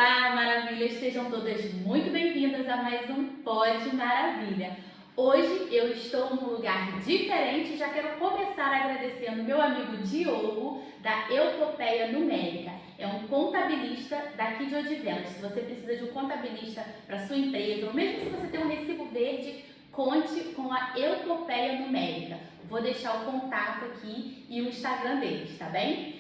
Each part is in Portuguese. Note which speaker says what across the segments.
Speaker 1: Olá, maravilhas! Sejam todas muito bem-vindas a mais um Pod Maravilha. Hoje eu estou num lugar diferente e já quero começar agradecendo meu amigo Diogo, da Epopeia Numérica. É um contabilista daqui de Odivelas. Se você precisa de um contabilista para sua empresa, ou mesmo se você tem um recibo verde, conte com a Epopeia Numérica. Vou deixar o contato aqui e o Instagram deles, tá bem?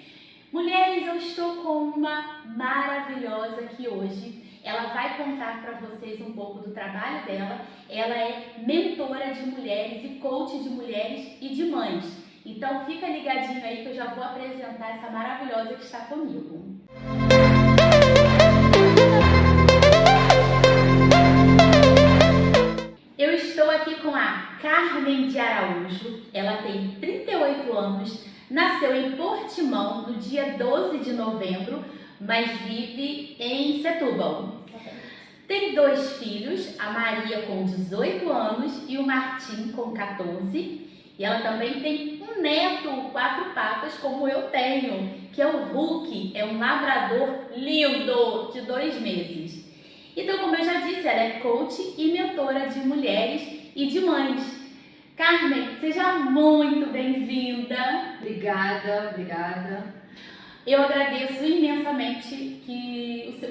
Speaker 1: Mulheres, eu estou com uma maravilhosa aqui hoje. Ela vai contar para vocês um pouco do trabalho dela. Ela é mentora de mulheres e coach de mulheres e de mães. Então fica ligadinho aí que eu já vou apresentar essa maravilhosa que está comigo. Eu estou aqui com a Carmen de Araújo. Ela tem 38 anos. Nasceu em Portimão no dia 12 de novembro, mas vive em Setúbal. Tem 2 filhos, a Maria com 18 anos e o Martim com 14. E ela também tem um neto 4 patas, como eu tenho, que é o Hulk, é um labrador lindo de 2 meses. Então, como eu já disse, ela é coach e mentora de mulheres e de mães. Carmen, seja muito bem-vinda.
Speaker 2: Obrigada.
Speaker 1: Eu agradeço imensamente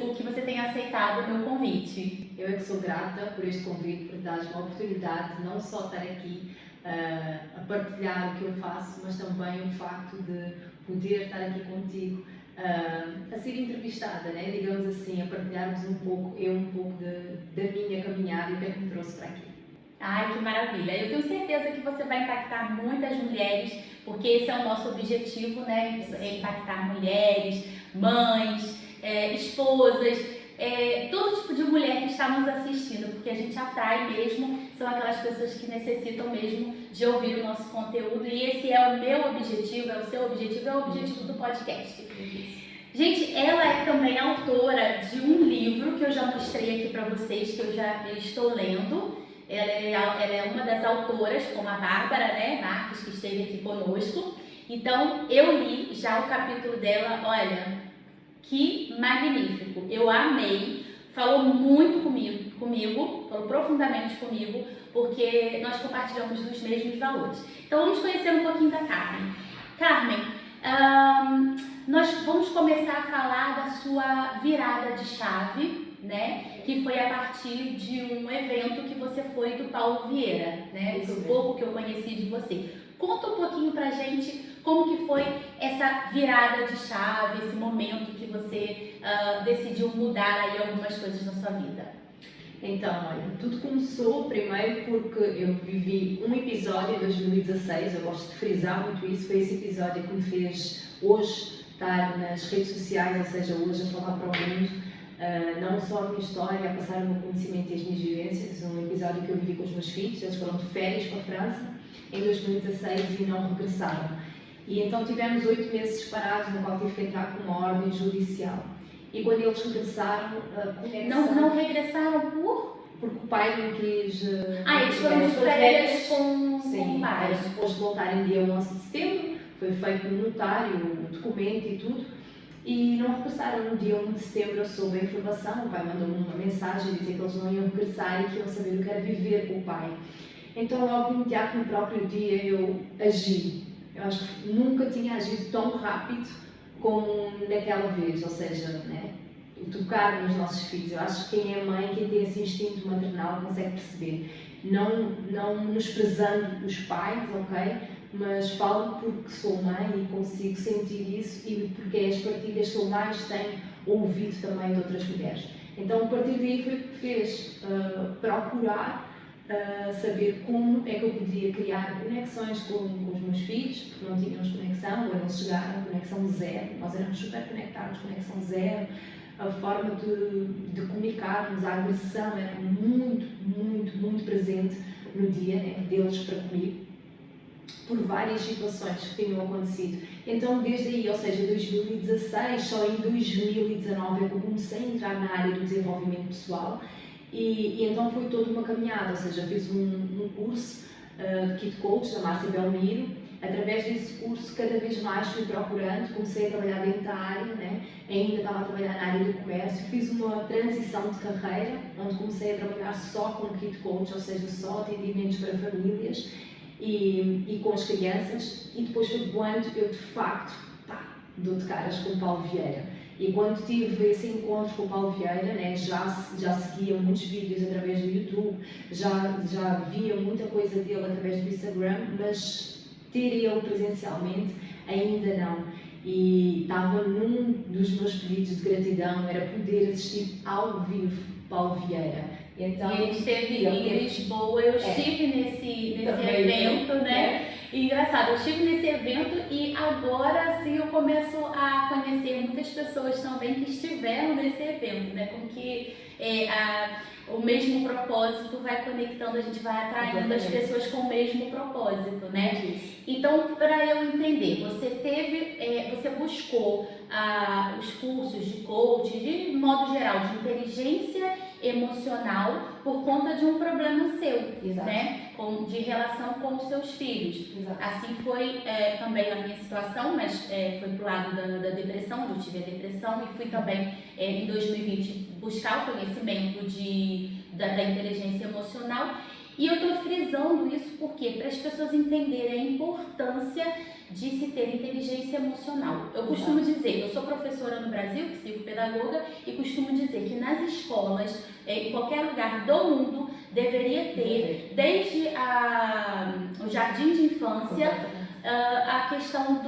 Speaker 1: o que você tenha aceitado o meu convite.
Speaker 2: Eu é que sou grata por este convite, por dar uma oportunidade de não só estar aqui a partilhar o que eu faço, mas também o facto de poder estar aqui contigo a ser entrevistada, né? Digamos assim, a partilharmos um pouco da minha caminhada e o que é que me trouxe para aqui.
Speaker 1: Ai, que maravilha! Eu tenho certeza que você vai impactar muitas mulheres, porque esse é o nosso objetivo, né? É impactar mulheres, mães, esposas, todo tipo de mulher que está nos assistindo, porque a gente atrai mesmo, são aquelas pessoas que necessitam mesmo de ouvir o nosso conteúdo, e esse é o meu objetivo, é o seu objetivo, é o objetivo do podcast. Gente, ela é também autora de um livro que eu já mostrei aqui para vocês, que eu estou lendo. Ela é uma das autoras, como a Bárbara, né, Marques, que esteve aqui conosco. Então, eu li já o capítulo dela, olha, que magnífico. Eu amei, falou muito comigo, falou profundamente comigo, porque nós compartilhamos dos mesmos valores. Então, vamos conhecer um pouquinho da Carmen. Carmen, nós vamos começar a falar da sua virada de chave, né? Que foi a partir de um evento que você foi do Paulo Vieira, né? Esse pouco que eu conheci de você. Conta um pouquinho pra gente como que foi essa virada de chave, esse momento que você decidiu mudar aí algumas coisas na sua vida.
Speaker 2: Então, olha, tudo começou primeiro porque eu vivi um episódio em 2016, eu gosto de frisar muito isso, foi esse episódio que me fez hoje estar nas redes sociais, ou seja, hoje a falar para o mundo. Não só a minha história, a passar o meu conhecimento e as minhas vivências, um episódio que eu vivi com os meus filhos. Eles foram de férias para a França em 2016 e não regressaram. E então tivemos 8 meses separados, no qual tive que entrar com uma ordem judicial. E quando eles regressaram,
Speaker 1: não regressaram
Speaker 2: porque o pai não quis...
Speaker 1: eles foram de férias com o pai.
Speaker 2: Depois de voltarem dia 11 de setembro, foi feito no notário, o documento e tudo. E não regressaram. No dia 1 de setembro eu soube a informação, o pai mandou-me uma mensagem a dizer que eles não iam regressar e que iam saber o que era viver com o pai. Então logo imediato no próprio dia eu agi. Eu acho que nunca tinha agido tão rápido como naquela vez, ou seja, né, tocar nos nossos filhos. Eu acho que quem é mãe, quem tem esse instinto maternal consegue perceber. Não menosprezando os pais, ok? Mas falo porque sou mãe e consigo sentir isso e porque é as partilhas que eu mais tenho ouvido também de outras mulheres. Então, a partir daí foi o que fez procurar saber como é que eu podia criar conexões com os meus filhos, porque não tínhamos conexão, quando eles chegaram, conexão zero, nós éramos super conectados, conexão zero, a forma de comunicarmos, a agressão era muito presente no dia, né, deles para comigo, por várias situações que tinham acontecido. Então, desde aí, ou seja, 2016, só em 2019 eu comecei a entrar na área do desenvolvimento pessoal e então foi toda uma caminhada, ou seja, fiz um curso de Kit Coach da Márcia Belmiro através desse curso, cada vez mais fui procurando, comecei a trabalhar dentro da área, né? Ainda estava a trabalhar na área do comércio, fiz uma transição de carreira, onde comecei a trabalhar só como kid coach, ou seja, só atendimentos para famílias e com as crianças, e depois foi quando eu de facto dou de caras com o Paulo Vieira. E quando tive esse encontro com o Paulo Vieira, né, já seguia muitos vídeos através do YouTube, já via muita coisa dele através do Instagram, mas ter ele presencialmente ainda não. E estava num dos meus pedidos de gratidão, era poder assistir ao vivo Paulo Vieira.
Speaker 1: Então, e ele esteve em Lisboa, eu estive nesse evento, né? E engraçado, eu estive nesse evento e agora sim eu começo a conhecer muitas pessoas também que estiveram nesse evento, né? Como que o mesmo propósito vai conectando, a gente vai atraindo as pessoas com o mesmo propósito, né? Isso. Então, para eu entender, você buscou os cursos de coaching, de modo geral, de inteligência emocional por conta de um problema seu, exato, né? De relação com os seus filhos. Exato. Assim foi também a minha situação, mas foi pro lado da depressão, onde eu tive a depressão, e fui também em 2020 buscar o conhecimento da inteligência emocional. E eu estou frisando isso porque para as pessoas entenderem a importância de se ter inteligência emocional. Eu costumo dizer, eu sou professora no Brasil, psicopedagoga, e costumo dizer que nas escolas, em qualquer lugar do mundo, deveria ter, desde o jardim de infância, a questão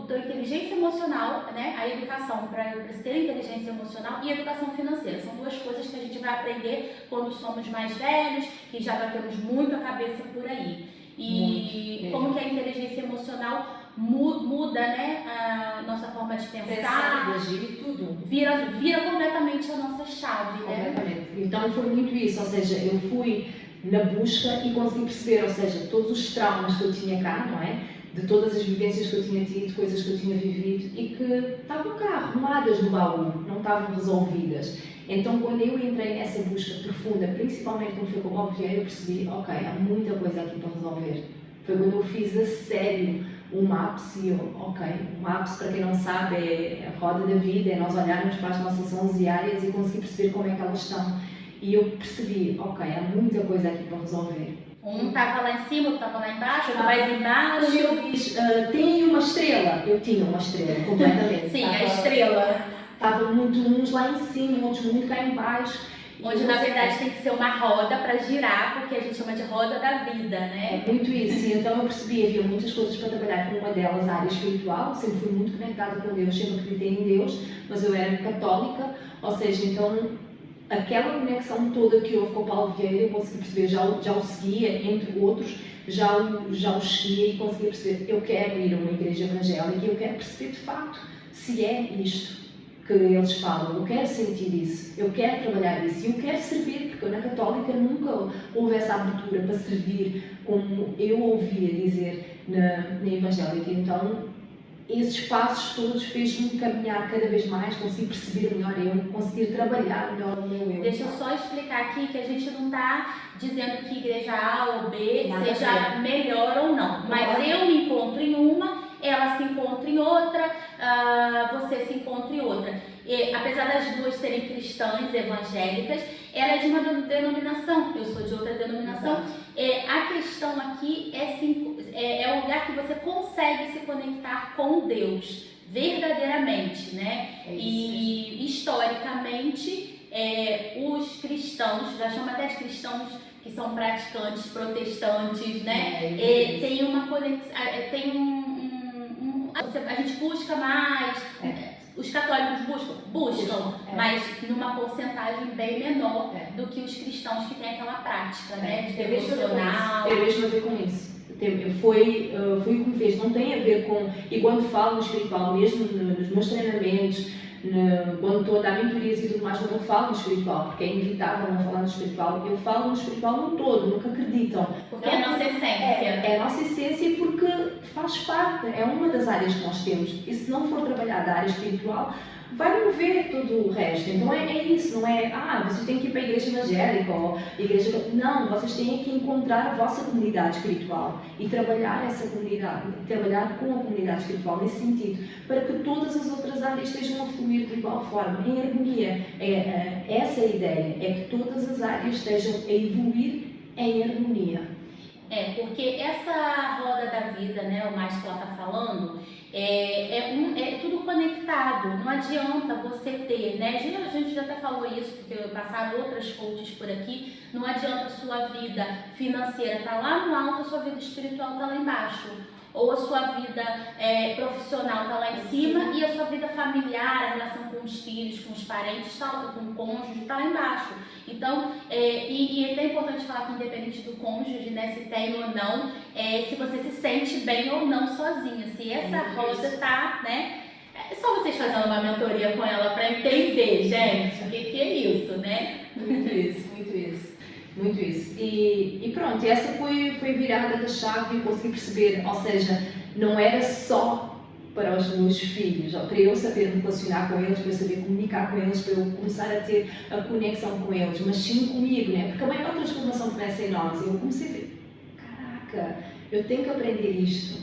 Speaker 1: da inteligência emocional, né? A educação para se ter inteligência emocional e educação financeira. São duas coisas que a gente vai aprender quando somos mais velhos, que já batemos muito a cabeça por aí. E como que a inteligência emocional muda, né, a nossa forma de pensar,
Speaker 2: agir e tudo.
Speaker 1: Vira completamente a nossa chave, né?
Speaker 2: Completamente. Então foi muito isso, ou seja, eu fui na busca e consegui perceber, ou seja, todos os traumas que eu tinha cá, não é? De todas as vivências que eu tinha tido, coisas que eu tinha vivido e que estavam cá arrumadas no baú, não estavam resolvidas. Então, quando eu entrei nessa busca profunda, principalmente quando foi com o Paulo Vieira, eu percebi, ok, há muita coisa aqui para resolver. Foi quando eu fiz a sério o MAPS e eu, ok, o MAPS, para quem não sabe, é a roda da vida, é nós olharmos para as nossas 11 áreas e conseguir perceber como é que elas estão. E eu percebi, ok, há muita coisa aqui para resolver.
Speaker 1: Um estava lá em cima, outro estava lá embaixo, outro mais embaixo.
Speaker 2: Eu disse, tem uma estrela? Eu tinha uma estrela, completamente.
Speaker 1: Sim, a estrela.
Speaker 2: Estava muito uns lá em cima, outros muito cá em baixo.
Speaker 1: Onde na verdade tem que ser uma roda para girar, porque a gente chama de roda da vida, né?
Speaker 2: É muito isso, e então eu percebi, havia muitas coisas para trabalhar, com uma delas a área espiritual, sempre fui muito conectada com Deus, sempre acreditei em Deus, mas eu era católica, ou seja, então aquela conexão toda que houve com o Paulo Vieira, eu consegui perceber, já o seguia, entre outros, já o seguia e consegui perceber, eu quero ir a uma igreja evangélica e eu quero perceber de facto se é isto que eles falam, eu quero sentir isso, eu quero trabalhar isso e eu quero servir, porque eu na católica nunca houve essa abertura para servir como eu ouvia dizer na evangélica. Então esses passos todos fez-me caminhar cada vez mais, conseguir perceber melhor eu, conseguir trabalhar melhor o meu eu.
Speaker 1: Deixa eu só explicar aqui que a gente não está dizendo que igreja A ou B seja melhor ou não, mas eu me encontro em uma, ela se encontra em outra, você se encontra em outra. E, apesar das duas serem cristãs, evangélicas, ela é de uma denominação, eu sou de outra denominação. A questão aqui é o lugar que você consegue se conectar com Deus, verdadeiramente, né? E historicamente, os cristãos, já chama até de cristãos que são praticantes, protestantes, né? Tem uma conexão, a gente busca mais. Os católicos buscam, mas numa porcentagem bem menor do que os cristãos que têm aquela prática, né, de devocional.
Speaker 2: Tem mesmo a ver com isso. Foi o que me fez, não tem a ver com... E quando falo no espiritual, mesmo nos meus treinamentos, quando estou a dar mentorias e tudo mais, quando eu falo no espiritual, porque é inevitável não falar no espiritual, eu falo no espiritual no todo, nunca acreditam.
Speaker 1: Porque é a nossa essência.
Speaker 2: É a nossa essência porque faz parte, é uma das áreas que nós temos. E se não for trabalhada a área espiritual, vai mover todo o resto. Então é isso, não é, vocês têm que ir para a igreja evangélica ou igreja... Não, vocês têm que encontrar a vossa comunidade espiritual e trabalhar essa comunidade, trabalhar com a comunidade espiritual nesse sentido, para que todas as outras áreas estejam a fluir de igual forma, em harmonia. Essa é a ideia, é que todas as áreas estejam a evoluir em harmonia.
Speaker 1: Porque essa roda da vida, né, o mais que ela está falando, é tudo conectado. Não adianta você ter, né? A gente já até falou isso, porque passaram outras coaches por aqui. Não adianta a sua vida financeira estar lá no alto, a sua vida espiritual está lá embaixo. Ou a sua vida profissional está lá em cima e a sua vida familiar, a relação com os filhos, com os parentes, com o cônjuge, está lá embaixo. Então, e é até importante falar que independente do cônjuge, né, se tem ou não, se você se sente bem ou não sozinha, se essa roda está, né, é só vocês fazendo uma mentoria com ela para entender, gente, o que é isso, né?
Speaker 2: Muito isso, muito isso. Muito isso. E pronto, essa foi a virada da chave e eu consegui perceber, ou seja, não era só para os meus filhos, para eu saber me relacionar com eles, para eu saber comunicar com eles, para eu começar a ter a conexão com eles, mas sim comigo, né? Porque a maior transformação começa em nós. Eu comecei a ver, caraca, eu tenho que aprender isto.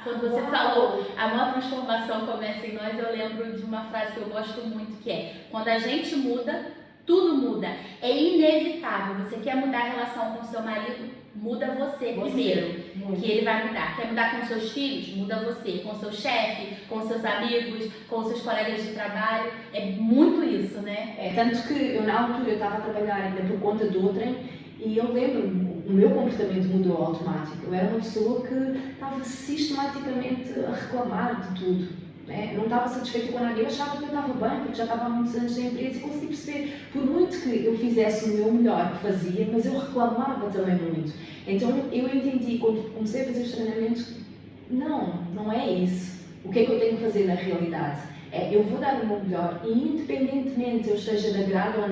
Speaker 1: Quando você falou, a maior transformação começa em nós, eu lembro de uma frase que eu gosto muito, que é: quando a gente muda, tudo muda. É inevitável. Você quer mudar a relação com seu marido, muda você primeiro, que ele vai mudar. Quer mudar com seus filhos, muda você. Com seu chefe, com seus amigos, com seus colegas de trabalho. É muito isso, né?
Speaker 2: Tanto que eu na altura eu estava a trabalhar ainda por conta de outrem e eu lembro-me, o meu comportamento mudou automático. Eu era uma pessoa que estava sistematicamente a reclamar de tudo. Não estava satisfeita com nada, eu achava que eu estava bem, porque já estava há muitos anos na empresa e consegui perceber, por muito que eu fizesse o meu melhor que fazia, mas eu reclamava também muito. Então eu entendi, quando comecei a fazer os treinamentos, não é isso. O que é que eu tenho que fazer na realidade? Eu vou dar o meu melhor e independentemente eu esteja de agrado ou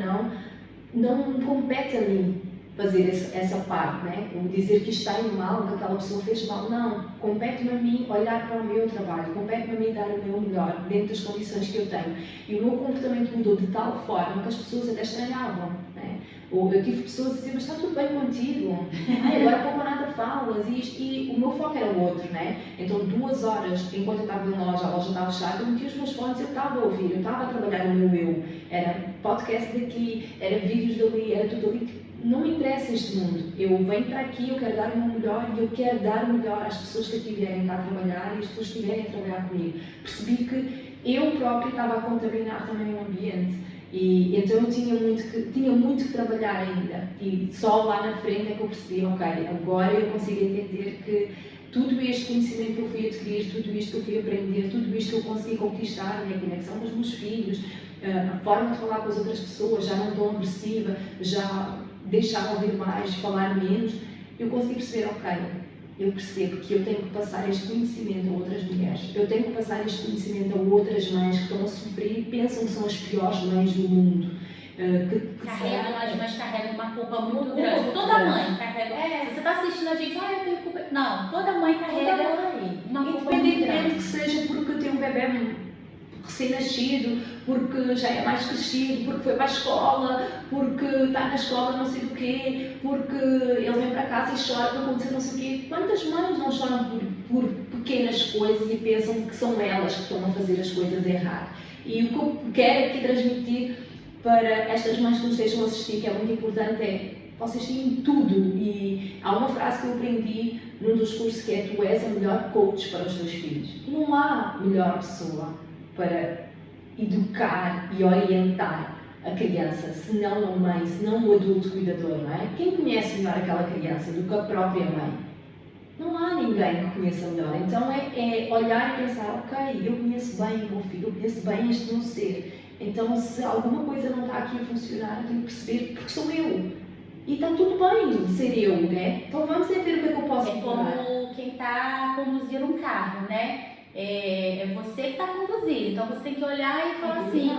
Speaker 2: não compete a mim fazer essa parte, né? O dizer que está em mal, que aquela pessoa fez mal, não. Compete-me a mim olhar para o meu trabalho, compete-me a mim dar o meu melhor dentro das condições que eu tenho. E o meu comportamento mudou de tal forma que as pessoas até estranhavam, né? Ou eu tive pessoas a dizer, mas está tudo bem contigo? Agora pouco ou nada falas, e o meu foco era o outro, né? Então 2 horas, enquanto eu estava na loja, a loja estava fechada, eu metia os meus fones, eu estava a ouvir, eu estava a trabalhar o meu eu. Era podcast daqui, era vídeos dali, era tudo ali. Não me interessa este mundo. Eu venho para aqui, eu quero dar o meu melhor e eu quero dar o melhor às pessoas que estiverem cá a trabalhar e as pessoas que estiverem a trabalhar comigo. Percebi que eu própria estava a contaminar também o ambiente e então eu tinha muito que trabalhar ainda e só lá na frente é que eu percebi, ok, agora eu consigo entender que tudo este conhecimento que eu fui adquirir, tudo isto que eu fui aprender, tudo isto que eu consegui conquistar, a minha conexão com os meus filhos, a forma de falar com as outras pessoas, já não tão agressiva, já deixar ouvir mais, falar menos, eu consegui perceber, ok, eu percebo que eu tenho que passar este conhecimento a outras mulheres, eu tenho que passar este conhecimento a outras mães que estão a sofrer e pensam que são as piores mães do mundo.
Speaker 1: As mães carregam uma culpa muito grande. Toda mãe carrega. Você está assistindo a gente, eu tenho culpa. Não, toda mãe carrega uma culpa muito grande.
Speaker 2: Que seja porque tem um bebê recém-nascido, porque já é mais crescido, porque foi para a escola, porque está na escola não sei do quê, porque ele vem para casa e chora para acontecer não sei o quê. Quantas mães não choram por pequenas coisas e pensam que são elas que estão a fazer as coisas erradas? E o que eu quero aqui transmitir para estas mães que nos estejam a assistir, que é muito importante, é vocês têm tudo. E há uma frase que eu aprendi num dos cursos que é: tu és a melhor coach para os teus filhos. Não há melhor pessoa para educar e orientar a criança, senão a mãe, senão o adulto cuidador, não é? Quem conhece melhor aquela criança do que a própria mãe? Não há ninguém que conheça melhor. Então é olhar e pensar, ok, eu conheço bem o meu filho, eu conheço bem este meu ser. Então se alguma coisa não está aqui a funcionar, eu tenho que perceber, porque sou eu. E está tudo bem ser eu, né? Então vamos ver o que é que eu posso fazer.
Speaker 1: É como quem está conduzindo um carro, né? É você que está conduzindo, então você tem que olhar e falar assim,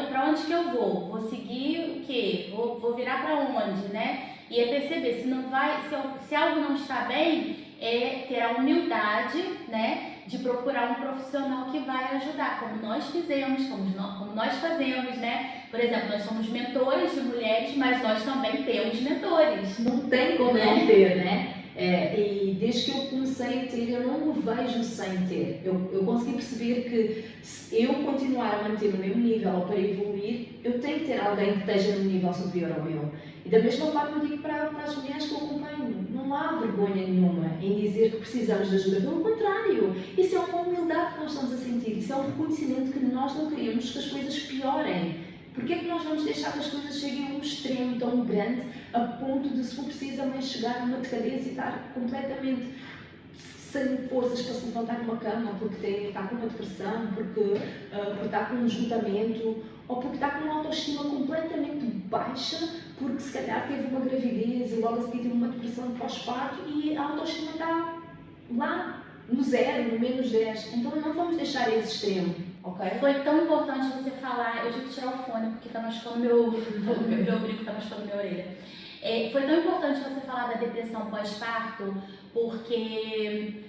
Speaker 1: para onde que eu vou? Vou seguir o quê? Vou virar para onde, né? E é perceber, se algo não está bem, é ter a humildade, né? de procurar um profissional que vai ajudar, como nós fizemos, como nós fazemos, né? Por exemplo, nós somos mentores de mulheres, mas nós também temos mentores.
Speaker 2: Não tem como não ter, né? E desde que eu comecei a ter, eu não me vejo sem ter. Eu consegui perceber que se eu continuar a manter o mesmo nível ou para evoluir, eu tenho que ter alguém que esteja num nível superior ao meu. E da mesma forma eu digo para as mulheres que eu acompanho, não há vergonha nenhuma em dizer que precisamos de ajuda. Pelo contrário, isso é uma humildade que nós estamos a sentir, isso é um reconhecimento que nós não queremos que as coisas piorem. Porquê é que nós vamos deixar que as coisas cheguem a um extremo tão grande a ponto de, se for preciso, a mãe chegar a uma decadência e estar completamente sem forças para se levantar de uma cama porque está com uma depressão, porque está com um esgotamento ou porque está com uma autoestima completamente baixa porque se calhar teve uma gravidez e logo a seguir teve uma depressão pós-parto e a autoestima está lá no zero, no menos 10. Então não vamos deixar esse extremo. Okay.
Speaker 1: Foi tão importante você falar, eu tive que tirar o fone porque está machucando meu brinco, está machucando minha orelha. Foi tão importante você falar da depressão pós-parto, porque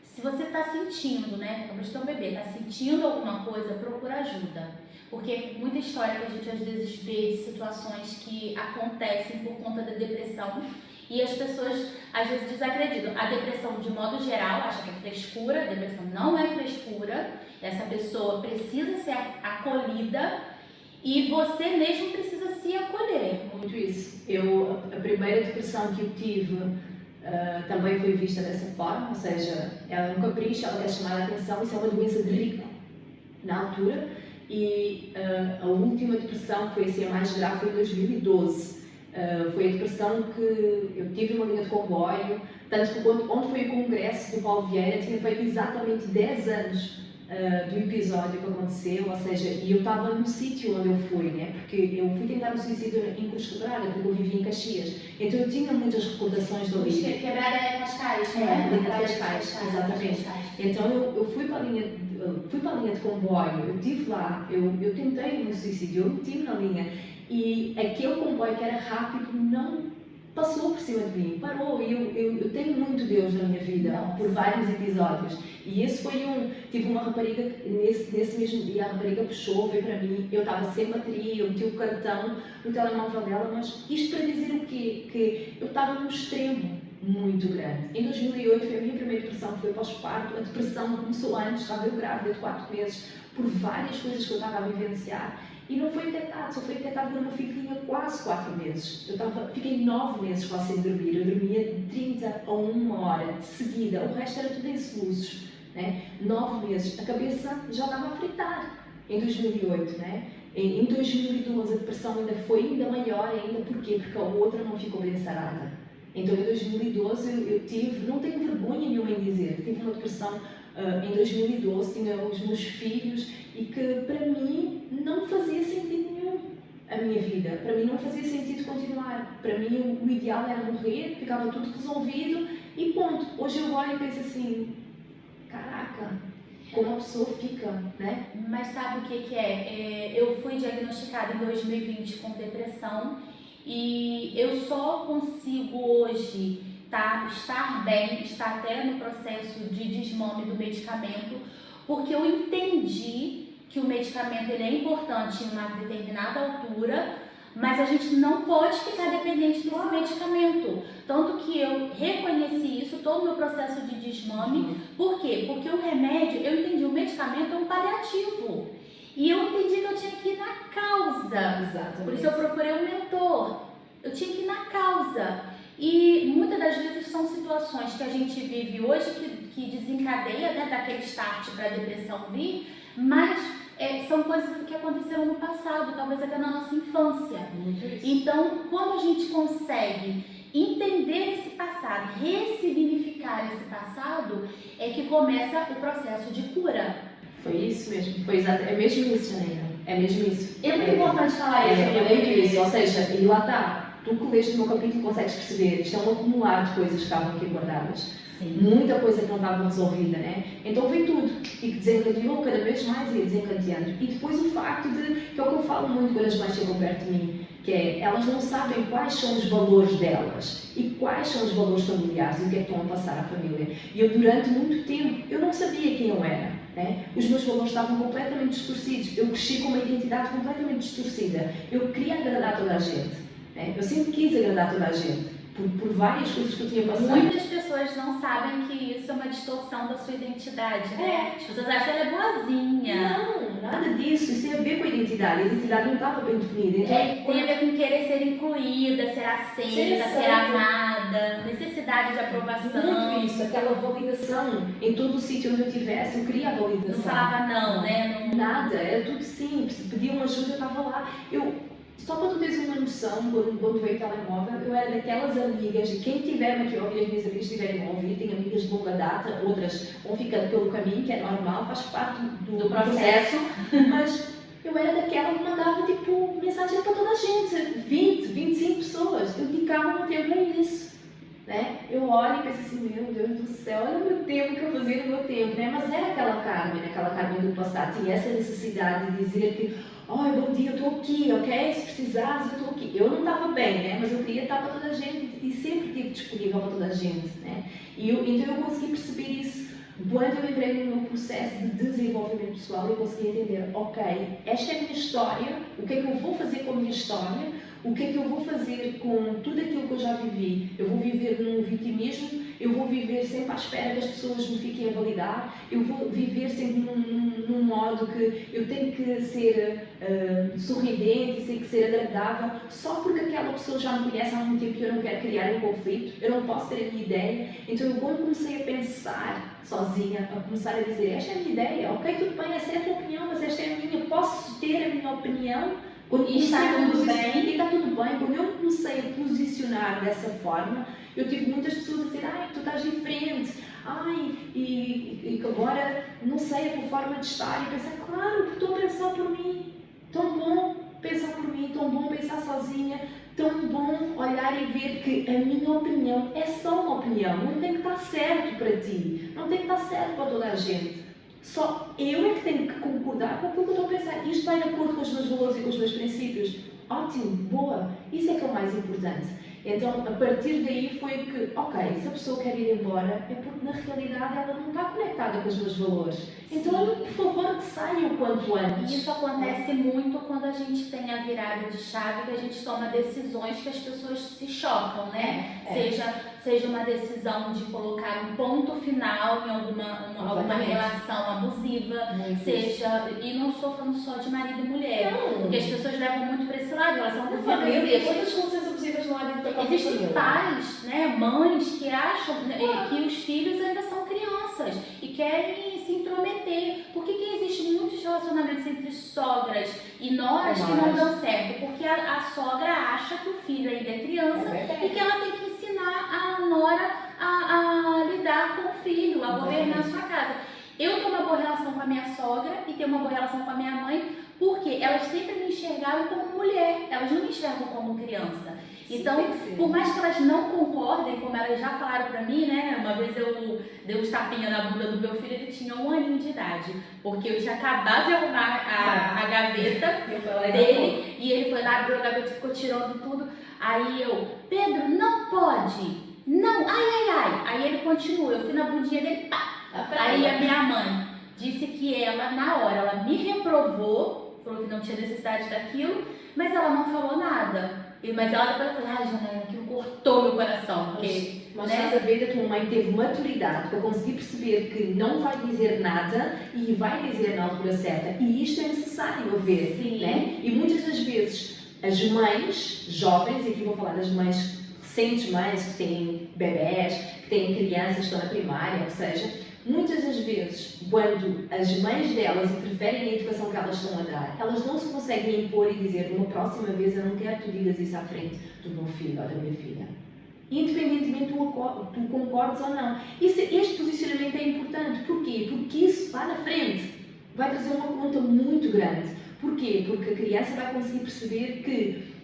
Speaker 1: se você está sentindo, né, acabou de ter um bebê, está sentindo alguma coisa, procura ajuda. Porque muita história que a gente às vezes vê de situações que acontecem por conta da depressão e as pessoas às vezes desacreditam. A depressão, de modo geral, acha que é frescura, a depressão não é frescura, essa pessoa precisa ser acolhida e você mesmo precisa se acolher.
Speaker 2: Muito isso. A primeira depressão que eu tive também foi vista dessa forma, ou seja, ela é um capricho, ela quer chamar a atenção, isso é uma doença de rico na altura. E a última depressão, que foi assim a mais grave, foi em 2012. Foi a depressão que eu tive uma linha de comboio, tanto que onde foi o congresso do Paulo Vieira, tinha feito exatamente 10 anos do episódio que aconteceu, ou seja, e eu estava no sítio onde eu fui, né? Porque eu fui tentar um suicídio em Cruz Quebrada, porque eu vivia em Caxias, então eu tinha muitas recordações do livro.
Speaker 1: Quebrada é Cascais, não
Speaker 2: é? Linha de Cascais, exatamente. Então eu fui para a linha de comboio, eu estive lá, eu tentei o meu suicídio, eu estive na linha, e aquele comboio que era rápido não passou por cima de mim, parou. Eu tenho muito Deus na minha vida, por vários episódios. E esse foi tive uma rapariga, nesse mesmo dia, a rapariga puxou, veio para mim, eu estava sem bateria, eu meti o cartão no telemóvel dela, mas isto para dizer o quê? Que eu estava num extremo muito grande. Em 2008 foi a minha primeira depressão, foi pós-parto. A depressão começou antes, estava eu grávida de 4 meses, por várias coisas que eu estava a vivenciar. E não foi detectado, só foi detectado quando o meu filho tinha quase 4 meses. Fiquei 9 meses quase sem dormir. Eu dormia de 30 a 1 hora seguida, o resto era tudo em soluços. Né? 9 meses, a cabeça já estava a fritar em 2008. Né? Em 2012 a depressão ainda foi ainda maior ainda. Porquê? Porque a outra não ficou bem sarada. Então em 2012 eu tive, não tenho vergonha nenhuma em dizer, tive uma depressão em 2012, tinha os meus filhos e que para mim não fazia sentido nenhum a minha vida, para mim não fazia sentido continuar, para mim o ideal era morrer, ficava tudo resolvido e ponto. Hoje eu olho e penso assim, caraca, como a pessoa fica, né?
Speaker 1: Mas sabe o que é? Eu fui diagnosticada em 2020 com depressão e eu só consigo hoje estar bem, estar até no processo de desmame do medicamento, porque eu entendi que o medicamento ele é importante em uma determinada altura, mas a gente não pode ficar dependente desse medicamento. Tanto que eu reconheci isso, todo o meu processo de desmame. Por quê? Porque o remédio, eu entendi, o medicamento é um paliativo. E eu entendi que eu tinha que ir na causa.
Speaker 2: Exatamente.
Speaker 1: Por isso eu procurei um mentor. Eu tinha que ir na causa. E muitas das vezes são situações que a gente vive hoje que desencadeia, né, daquele start para a depressão vir, mas são coisas que aconteceram no passado, talvez até na nossa infância. Então, quando a gente consegue entender esse passado, ressignificar esse passado, é que começa o processo de cura.
Speaker 2: Foi isso mesmo, é mesmo isso, Janaína, é mesmo isso.
Speaker 1: É muito importante falar isso.
Speaker 2: É muito isso, ou seja, e lá está. Tu que leste no meu capítulo consegues perceber, isto é um acumular de coisas que estavam aqui guardadas.
Speaker 1: Sim.
Speaker 2: Muita coisa que não estava resolvida, né? Então veio tudo e que desencadeou cada vez mais e ia desencadeando. E depois o facto de, que é o que eu falo muito quando as mães chegam perto de mim, que é, elas não sabem quais são os valores delas e quais são os valores familiares e o que é que estão a passar à família. E eu durante muito tempo, eu não sabia quem eu era, né? Os meus valores estavam completamente distorcidos, eu cresci com uma identidade completamente distorcida. Eu queria agradar toda a gente, né? Eu sempre quis agradar toda a gente. Por várias coisas que eu tinha passado.
Speaker 1: Muitas pessoas não sabem que isso é uma distorção da sua identidade, né? As pessoas acham que ela é boazinha.
Speaker 2: Não, nada disso. Isso tem a ver com a identidade. A identidade não estava bem definida. Então,
Speaker 1: Tem a ver com querer ser incluída, ser aceita, ser amada, necessidade de aprovação.
Speaker 2: Muito isso, aquela validação. Em todo o sítio onde eu estivesse, eu queria a validação.
Speaker 1: Não falava não, né?
Speaker 2: Nada, era tudo simples. Se pediam ajuda, eu estava lá. Só para tu teres uma noção, quando veio o telemóvel, eu era daquelas amigas, e quem tiver-me aqui a ouvir, as minhas amigas estiverem a ouvir, tenho amigas de longa data, outras vão ficando pelo caminho, que é normal, faz parte do processo, mas eu era daquela que mandava tipo mensagem para toda a gente, 20, 25 pessoas, eu dedicava o meu tempo a isso. Né? Eu olho e penso assim, meu Deus do céu, olha o meu tempo que eu fazia no meu tempo, né? Mas era aquela Carmen do passado, tinha essa necessidade de dizer que, oh, bom dia, eu estou aqui, ok? Se precisares, eu estou aqui. Eu não estava bem, né? Mas eu queria estar para toda a gente e sempre estive disponível para toda a gente, né? Então eu consegui perceber isso quando eu entrei no meu processo de desenvolvimento pessoal. Eu consegui entender, ok, esta é a minha história, o que é que eu vou fazer com a minha história, o que é que eu vou fazer com tudo aquilo que eu já vivi. Eu vou viver num vitimismo, eu vou viver sempre à espera que as pessoas me fiquem a validar, eu vou viver sempre num modo que eu tenho que ser sorridente e tenho que ser agradável, só porque aquela pessoa já me conhece há muito tempo e eu não quero criar um conflito, eu não posso ter a minha ideia. Então eu quando comecei a pensar sozinha, a começar a dizer, esta é a minha ideia, ok, tudo bem, essa é a tua opinião, mas esta é a minha, posso ter a minha opinião,
Speaker 1: e está tudo bem.
Speaker 2: E está tudo bem. Quando eu comecei a posicionar dessa forma, eu tive muitas pessoas a dizer, ai, tu estás diferente, ai, e agora não sei a tua forma de estar. E pensar, claro, porque estou a pensar por mim, tão bom pensar por mim, tão bom pensar sozinha, tão bom olhar e ver que a minha opinião é só uma opinião, não tem que estar certo para ti, não tem que estar certo para toda a gente. Só eu é que tenho que concordar com aquilo que eu estou a pensar. Isto vai de acordo com os meus valores e com os meus princípios. Ótimo, boa. Isso é que é o mais importante. Então, a partir daí foi que, ok, se a pessoa quer ir embora, é porque na realidade ela não está conectada com os meus valores. Então, por favor, que saia o quanto antes.
Speaker 1: Isso acontece muito quando a gente tem a virada de chave, que a gente toma decisões que as pessoas se chocam, né? Seja uma decisão de colocar um ponto final em alguma relação abusiva, e não estou falando só de marido e mulher, porque as pessoas levam muito para esse lado, elas são abusivas.
Speaker 2: Quantas relações abusivas não há dentro da própria
Speaker 1: Existem
Speaker 2: família?
Speaker 1: Pais, né, mães que acham que os filhos ainda são crianças e querem se intrometer. Por que existem muitos relacionamentos entre sogras e noras que não dão certo? Porque a sogra acha que o filho ainda é criança e que ela tem que ensinar a nora a lidar com o filho, a governar a sua casa. Eu tenho uma boa relação com a minha sogra e tenho uma boa relação com a minha mãe, porque elas sempre me enxergaram como mulher, elas não me enxergam como criança. Então, por mais que elas não concordem, como elas já falaram pra mim, né? Uma vez eu dei um tapinha na bunda do meu filho, ele tinha 1 aninho de idade, porque eu tinha acabado de arrumar a gaveta dele, e ele foi lá, abriu a gaveta e ficou tirando tudo. Aí eu, Pedro, não pode, não, ai. Aí ele continua, eu fui na bundinha dele, pá. Aí a minha mãe disse que ela, na hora, ela me reprovou, falou que não tinha necessidade daquilo, mas ela não falou nada. Mas ela depois falou, ai, Janaína, aquilo cortou meu coração. Porque,
Speaker 2: mas estás a ver, a tua mãe teve maturidade para conseguir perceber que não vai dizer nada e vai dizer na altura certa. E isto é necessário a ver, né? E muitas das vezes as mães jovens, e aqui vou falar das mães recentes, mães que têm bebés, que têm crianças que estão na primária, ou seja, muitas das vezes, quando as mães delas interferem na educação que elas estão a dar, elas não se conseguem impor e dizer, uma próxima vez eu não quero que tu digas isso à frente do meu filho ou da minha filha. Independentemente tu concordes ou não. Este posicionamento é importante. Porquê? Porque isso lá na frente vai trazer uma conta muito grande. Porquê? Porque a criança vai conseguir perceber que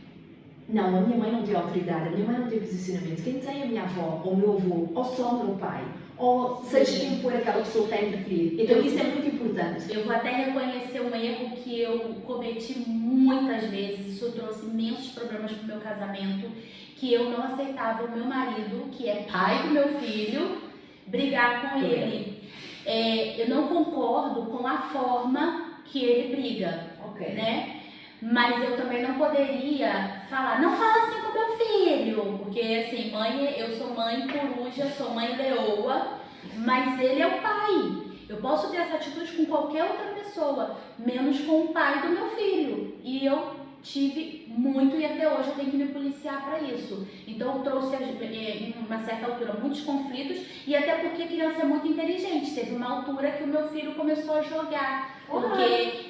Speaker 2: não, a minha mãe não tem autoridade, a minha mãe não tem posicionamento. Quem tem é a minha avó, ou o meu avô, ou só o meu pai. ou seja quem for aquela pessoa que está a interferir. Então isso é muito importante.
Speaker 1: Eu vou até reconhecer um erro que eu cometi muitas vezes, isso trouxe imensos problemas para o meu casamento, que eu não aceitava o meu marido, que é pai do meu filho, brigar com ele. Eu não concordo com a forma que ele briga, né? Mas eu também não poderia falar, não fala assim com meu filho, porque assim, mãe, eu sou mãe coruja, sou mãe leoa, mas ele é o pai. Eu posso ter essa atitude com qualquer outra pessoa, menos com o pai do meu filho. E eu tive muito e até hoje eu tenho que me policiar para isso. Então eu trouxe em uma certa altura muitos conflitos e até porque a criança é muito inteligente. Teve uma altura que o meu filho começou a jogar, porque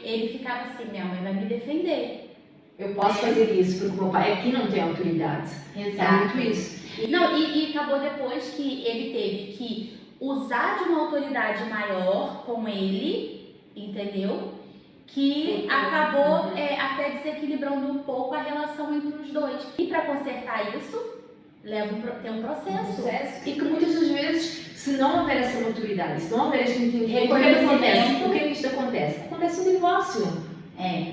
Speaker 1: ele ficava assim, minha mãe vai me defender.
Speaker 2: Eu posso fazer isso porque o meu pai aqui não tem autoridade.
Speaker 1: Exato.
Speaker 2: É muito isso.
Speaker 1: Não, e acabou depois que ele teve que usar de uma autoridade maior com ele, entendeu? Que acabou até desequilibrando um pouco a relação entre os dois. E para consertar isso, tem um processo.
Speaker 2: E que muitas das vezes, se não houver essa maturidade, se não houver este entendimento, o que é que isto acontece? Acontece um divórcio.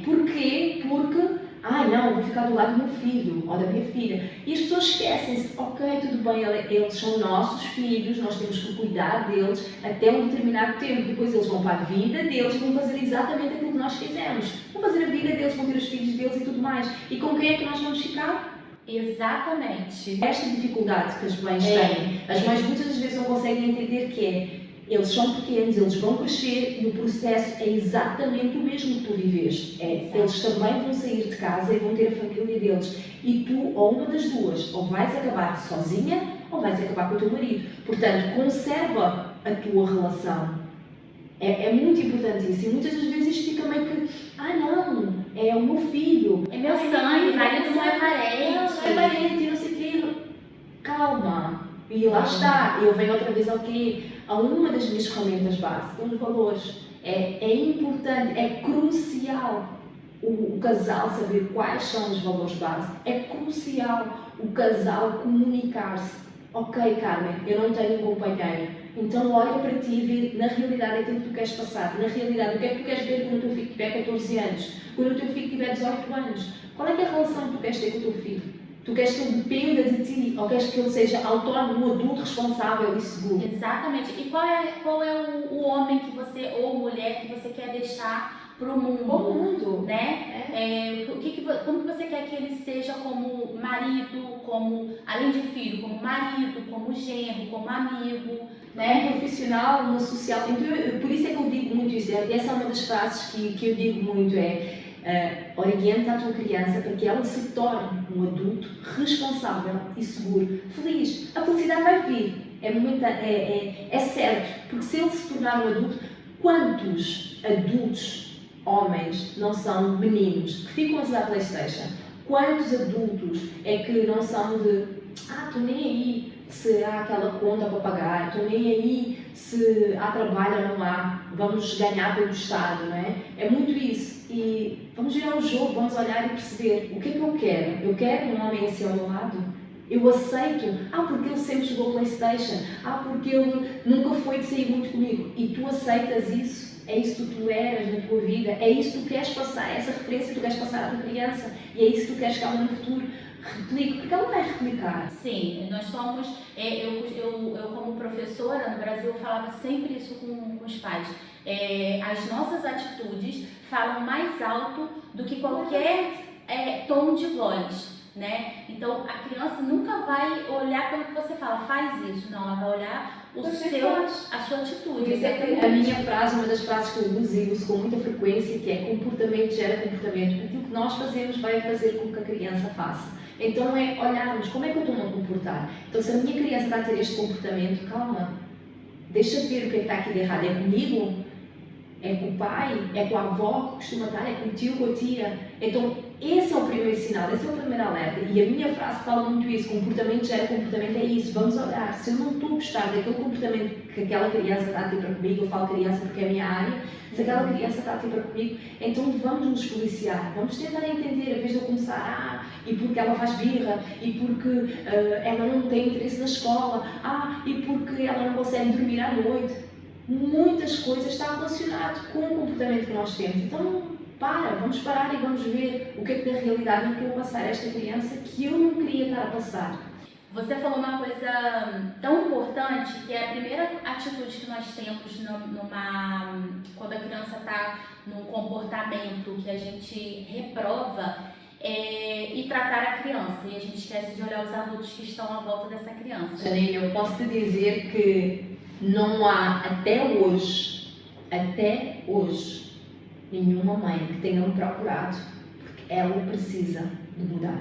Speaker 2: Porquê? Porque não, vou ficar do lado do meu filho ou da minha filha. E as pessoas esquecem-se, ok, tudo bem, eles são nossos filhos, nós temos que cuidar deles até um determinado tempo. Depois eles vão para a vida deles e vão fazer exatamente aquilo que nós fizemos. Vão fazer a vida deles, vão ter os filhos deles e tudo mais. E com quem é que nós vamos ficar?
Speaker 1: Exatamente.
Speaker 2: Esta dificuldade que as mães têm, as mães muitas das vezes não conseguem entender que eles são pequenos, eles vão crescer e o processo é exatamente o mesmo que tu viveste. Eles também vão sair de casa e vão ter a família deles. E tu, ou uma das duas, ou vais acabar sozinha ou vais acabar com o teu marido. Portanto, conserva a tua relação. É muito importante isso. E muitas das vezes isto fica meio que, não, é o meu filho.
Speaker 1: É meu sangue, marido não é parente.
Speaker 2: Não é parente, não sei o quê. Calma. E lá está, eu venho outra vez a uma das minhas ferramentas básicas, os valores. É importante, é crucial o casal saber quais são os valores básicos. É crucial o casal comunicar-se. Ok, Carmen, eu não tenho um companheiro, então olha para ti e vê na realidade aquilo que tu queres passar. Na realidade, o que é que tu queres ver quando o teu filho tiver 14 anos? Quando o teu filho tiver 18 anos? Qual é que é a relação que tu queres ter com o teu filho? Tu queres que ele dependa de ti ou queres que ele seja autónomo, um adulto responsável e seguro?
Speaker 1: Exatamente. E qual é o homem que você, ou mulher que você quer deixar para o mundo? Né? Como que você quer que ele seja como marido, além de filho, como marido, como genro, como amigo?
Speaker 2: Né? Um profissional, uma social. Então, por isso é que eu digo muito isso. Essa é uma das frases que eu digo muito, orienta a tua criança para que ela se torne um adulto responsável e seguro, feliz. A felicidade vai vir, é certo, porque se ele se tornar um adulto, quantos adultos, homens, não são meninos que ficam a jogar Playstation? Quantos adultos é que não são estou nem aí se há aquela conta para pagar, estou nem aí se há trabalho ou não há, vamos ganhar pelo Estado, não é? É muito isso. E vamos virar o jogo, vamos olhar e perceber o que é que eu quero. Eu quero um homem assim ao meu lado? Eu aceito? Porque ele sempre jogou Playstation? Porque ele nunca foi de sair muito comigo? E tu aceitas isso? É isso que tu eras na tua vida? É isso que tu queres passar? É essa referência que tu queres passar à tua criança? E é isso que tu queres que ela no futuro replique? Porque ela vai replicar.
Speaker 1: Sim, nós somos... Eu como professora no Brasil, eu falava sempre isso com os pais. As nossas atitudes falam mais alto do que qualquer tom de voz, né? Então a criança nunca vai olhar pelo que você fala, faz isso, não, ela vai olhar a sua atitude.
Speaker 2: Por isso é que a minha frase, uma das frases que eu uso e uso com muita frequência, que é comportamento gera comportamento. Aquilo que nós fazemos vai fazer com que a criança faça. Então é olharmos como é que eu estou a me comportar. Então se a minha criança está a ter este comportamento, calma, deixa ver o que está aqui de errado. É comigo? É com o pai? É com a avó que costuma estar? É com o tio, com a tia? Então esse é o primeiro sinal, esse é o primeiro alerta. E a minha frase fala muito isso, comportamento gera comportamento, é isso. Vamos olhar, se eu não estou a gostar daquele comportamento que aquela criança está a ter para comigo, eu falo criança porque é a minha área, se aquela criança está a ter para comigo, então vamos nos policiar, vamos tentar entender, em vez de eu começar, e porque ela faz birra, e porque ela não tem interesse na escola, e porque ela não consegue dormir à noite. Muitas coisas estão relacionadas com o comportamento que nós temos. Então, vamos parar e vamos ver o que é que na realidade eu quero passar a esta criança que eu não queria estar a passar.
Speaker 1: Você falou uma coisa tão importante, que é a primeira atitude que nós temos quando a criança está num comportamento que a gente reprova, e tratar a criança, e a gente esquece de olhar os adultos que estão à volta dessa criança.
Speaker 2: Janine, eu posso te dizer que não há até hoje, nenhuma mãe que tenha me procurado porque ela precisa de mudar.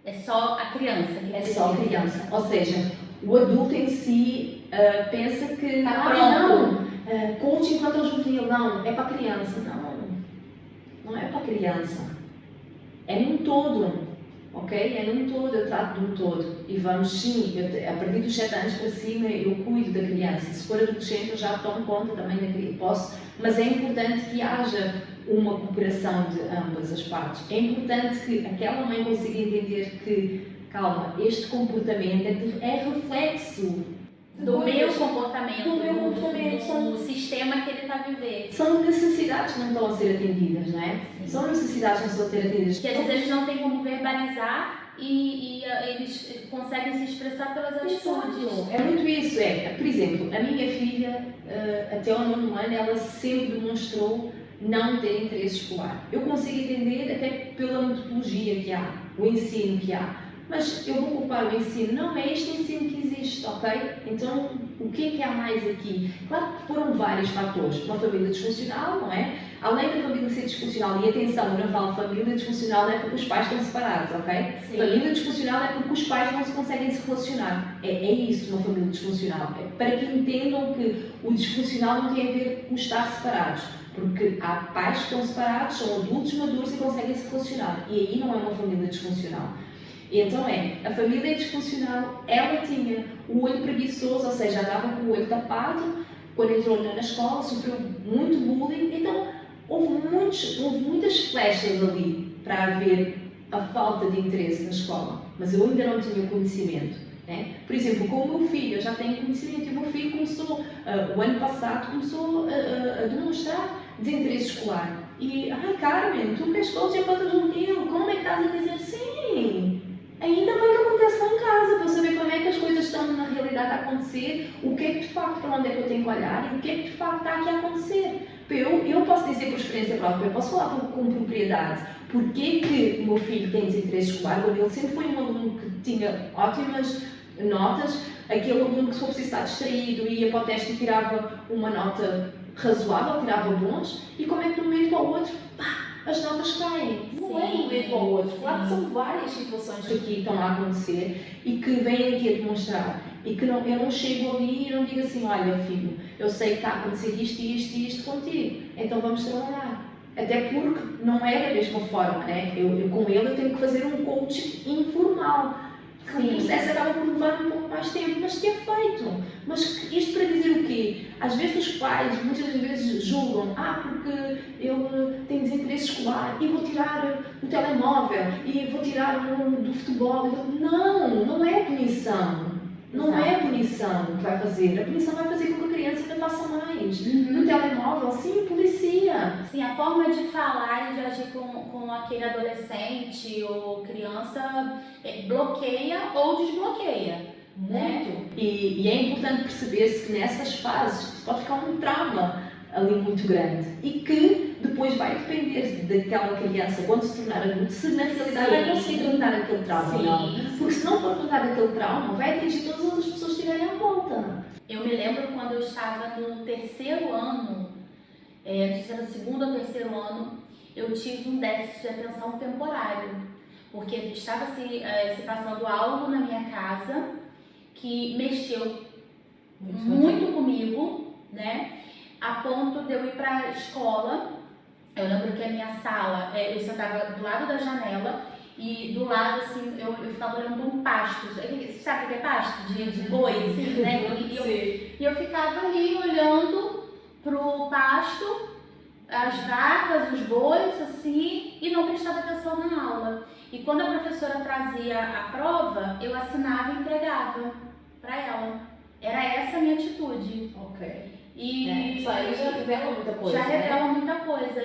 Speaker 1: É só a criança que precisa.
Speaker 2: É só a criança. Ou seja, o adulto em si pensa que coaching infantil-juvenil, não, é para a criança. Não é para a criança. É num todo, ok? É num todo, eu trato de um todo. E vamos sim, a partir dos 7 anos para cima eu cuido da criança. Se for adolescente eu já tomo conta também da criança. Posso, mas é importante que haja uma cooperação de ambas as partes. É importante que aquela mãe consiga entender que, calma, este comportamento é reflexo
Speaker 1: do meu comportamento, do sistema que ele está vivendo.
Speaker 2: São necessidades que não estão a ser atendidas, não é? Sim. São necessidades que não estão a ser atendidas.
Speaker 1: Que às vezes eles não têm como verbalizar e eles conseguem se expressar pelas atitudes.
Speaker 2: É muito isso, por exemplo, a minha filha, até ao 9º ano, ela sempre demonstrou não ter interesse escolar. Eu consigo entender até pela metodologia que há, o ensino que há. Mas eu vou culpar o ensino, não é este ensino que existe, ok? Então, o que é que há mais aqui? Claro que foram vários fatores. Uma família disfuncional, não é? Além da família ser disfuncional, e atenção, eu não falo família disfuncional não é porque os pais estão separados, ok? Sim. Família disfuncional é porque os pais não se conseguem se relacionar. É isso, uma família disfuncional. É para que entendam que o disfuncional não tem a ver com estar separados. Porque há pais que estão separados, são adultos maduros e conseguem se relacionar. E aí não é uma família disfuncional. E então a família disfuncional, ela tinha o olho preguiçoso, ou seja, andava com o olho tapado, quando entrou na escola, sofreu muito bullying, então houve muitas flechas ali para haver a falta de interesse na escola, mas eu ainda não tinha conhecimento. Né? Por exemplo, com o meu filho, eu já tenho conhecimento, e o meu filho começou, o ano passado, começou a demonstrar desinteresse escolar. E, Carmen, tu que és coach infantil-juvenil, como é que estás a dizer sim? Ainda bem que acontece lá em casa, para eu saber como é que as coisas estão na realidade a acontecer, o que é que de facto, para onde é que eu tenho que olhar e o que é que de facto está aqui a acontecer. Eu posso dizer por experiência própria, eu posso falar com propriedade, porque que o meu filho tem desinteresse escolar, quando ele sempre foi um aluno que tinha ótimas notas, aquele aluno que se for preciso estar distraído, ia para o teste e tirava uma nota razoável, tirava bons, e como é que de um momento para o outro, as notas caem. Não é de um momento para o outro. Claro que são várias situações que aqui estão a acontecer e que vêm aqui a demonstrar. E que eu não chego ali e não digo assim, olha filho, eu sei que está a acontecer isto e isto e isto contigo, então vamos trabalhar. Até porque não é da mesma forma, né? Eu com ele eu tenho que fazer um coaching informal. O processo acaba por levar um pouco mais tempo, mas que é feito. Mas isto para dizer o quê? Às vezes os pais muitas vezes julgam, porque ele tem desinteresse escolar e vou tirar o telemóvel e vou tirar do futebol. Não é punição. Não é a punição que vai fazer. A punição vai fazer com que a criança ainda faça mais. No telemóvel, sim, policia.
Speaker 1: Sim, a forma de falar e de agir com aquele adolescente ou criança bloqueia ou desbloqueia.
Speaker 2: Muito.
Speaker 1: Né?
Speaker 2: E é importante perceber-se que nessas fases pode ficar um trauma ali muito grande e que depois vai depender daquela criança, quando se tornar adulto, se na realidade vai conseguir tratar aquele trauma ou não. Porque se não for tratar aquele trauma, vai atingir todas as outras pessoas que estiverem à volta.
Speaker 1: Eu me lembro quando eu estava no 3º ano, não sei se era o 2º ou 3º ano, eu tive um déficit de atenção temporário, porque estava se passando algo na minha casa que mexeu muito comigo, né? A ponto de eu ir para a escola. Eu lembro que a minha sala, eu sentava do lado da janela e do lado, assim, eu ficava olhando um pasto. Sabe o que é pasto? De boi, né? E eu ficava ali olhando pro pasto, as vacas, os bois, assim, e não prestava atenção na aula. E quando a professora trazia a prova, eu assinava e entregava para ela. Era essa a minha atitude.
Speaker 2: Ok.
Speaker 1: E
Speaker 2: Isso aí já revela muita coisa,
Speaker 1: já revela
Speaker 2: né?
Speaker 1: muita coisa.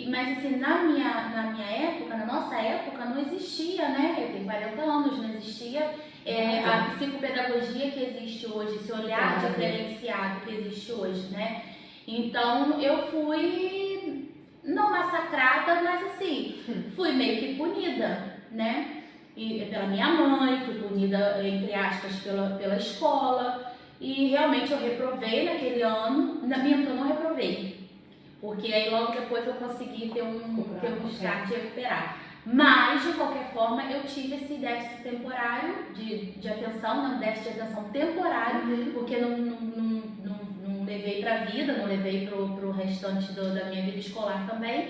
Speaker 1: Mas assim, na minha época, na nossa época, não existia, né? Eu tenho 40 anos, não existia a psicopedagogia que existe hoje, esse olhar diferenciado que existe hoje, né? Então eu fui, não massacrada, mas assim, fui meio que punida, né? E pela minha mãe, fui punida, entre aspas, pela escola. E realmente eu reprovei naquele ano, eu não reprovei, porque aí logo depois eu consegui ter um start e recuperar. Mas, de qualquer forma, eu tive esse déficit temporário de atenção, déficit de atenção temporário, porque não levei para a vida, não levei para o restante da minha vida escolar também,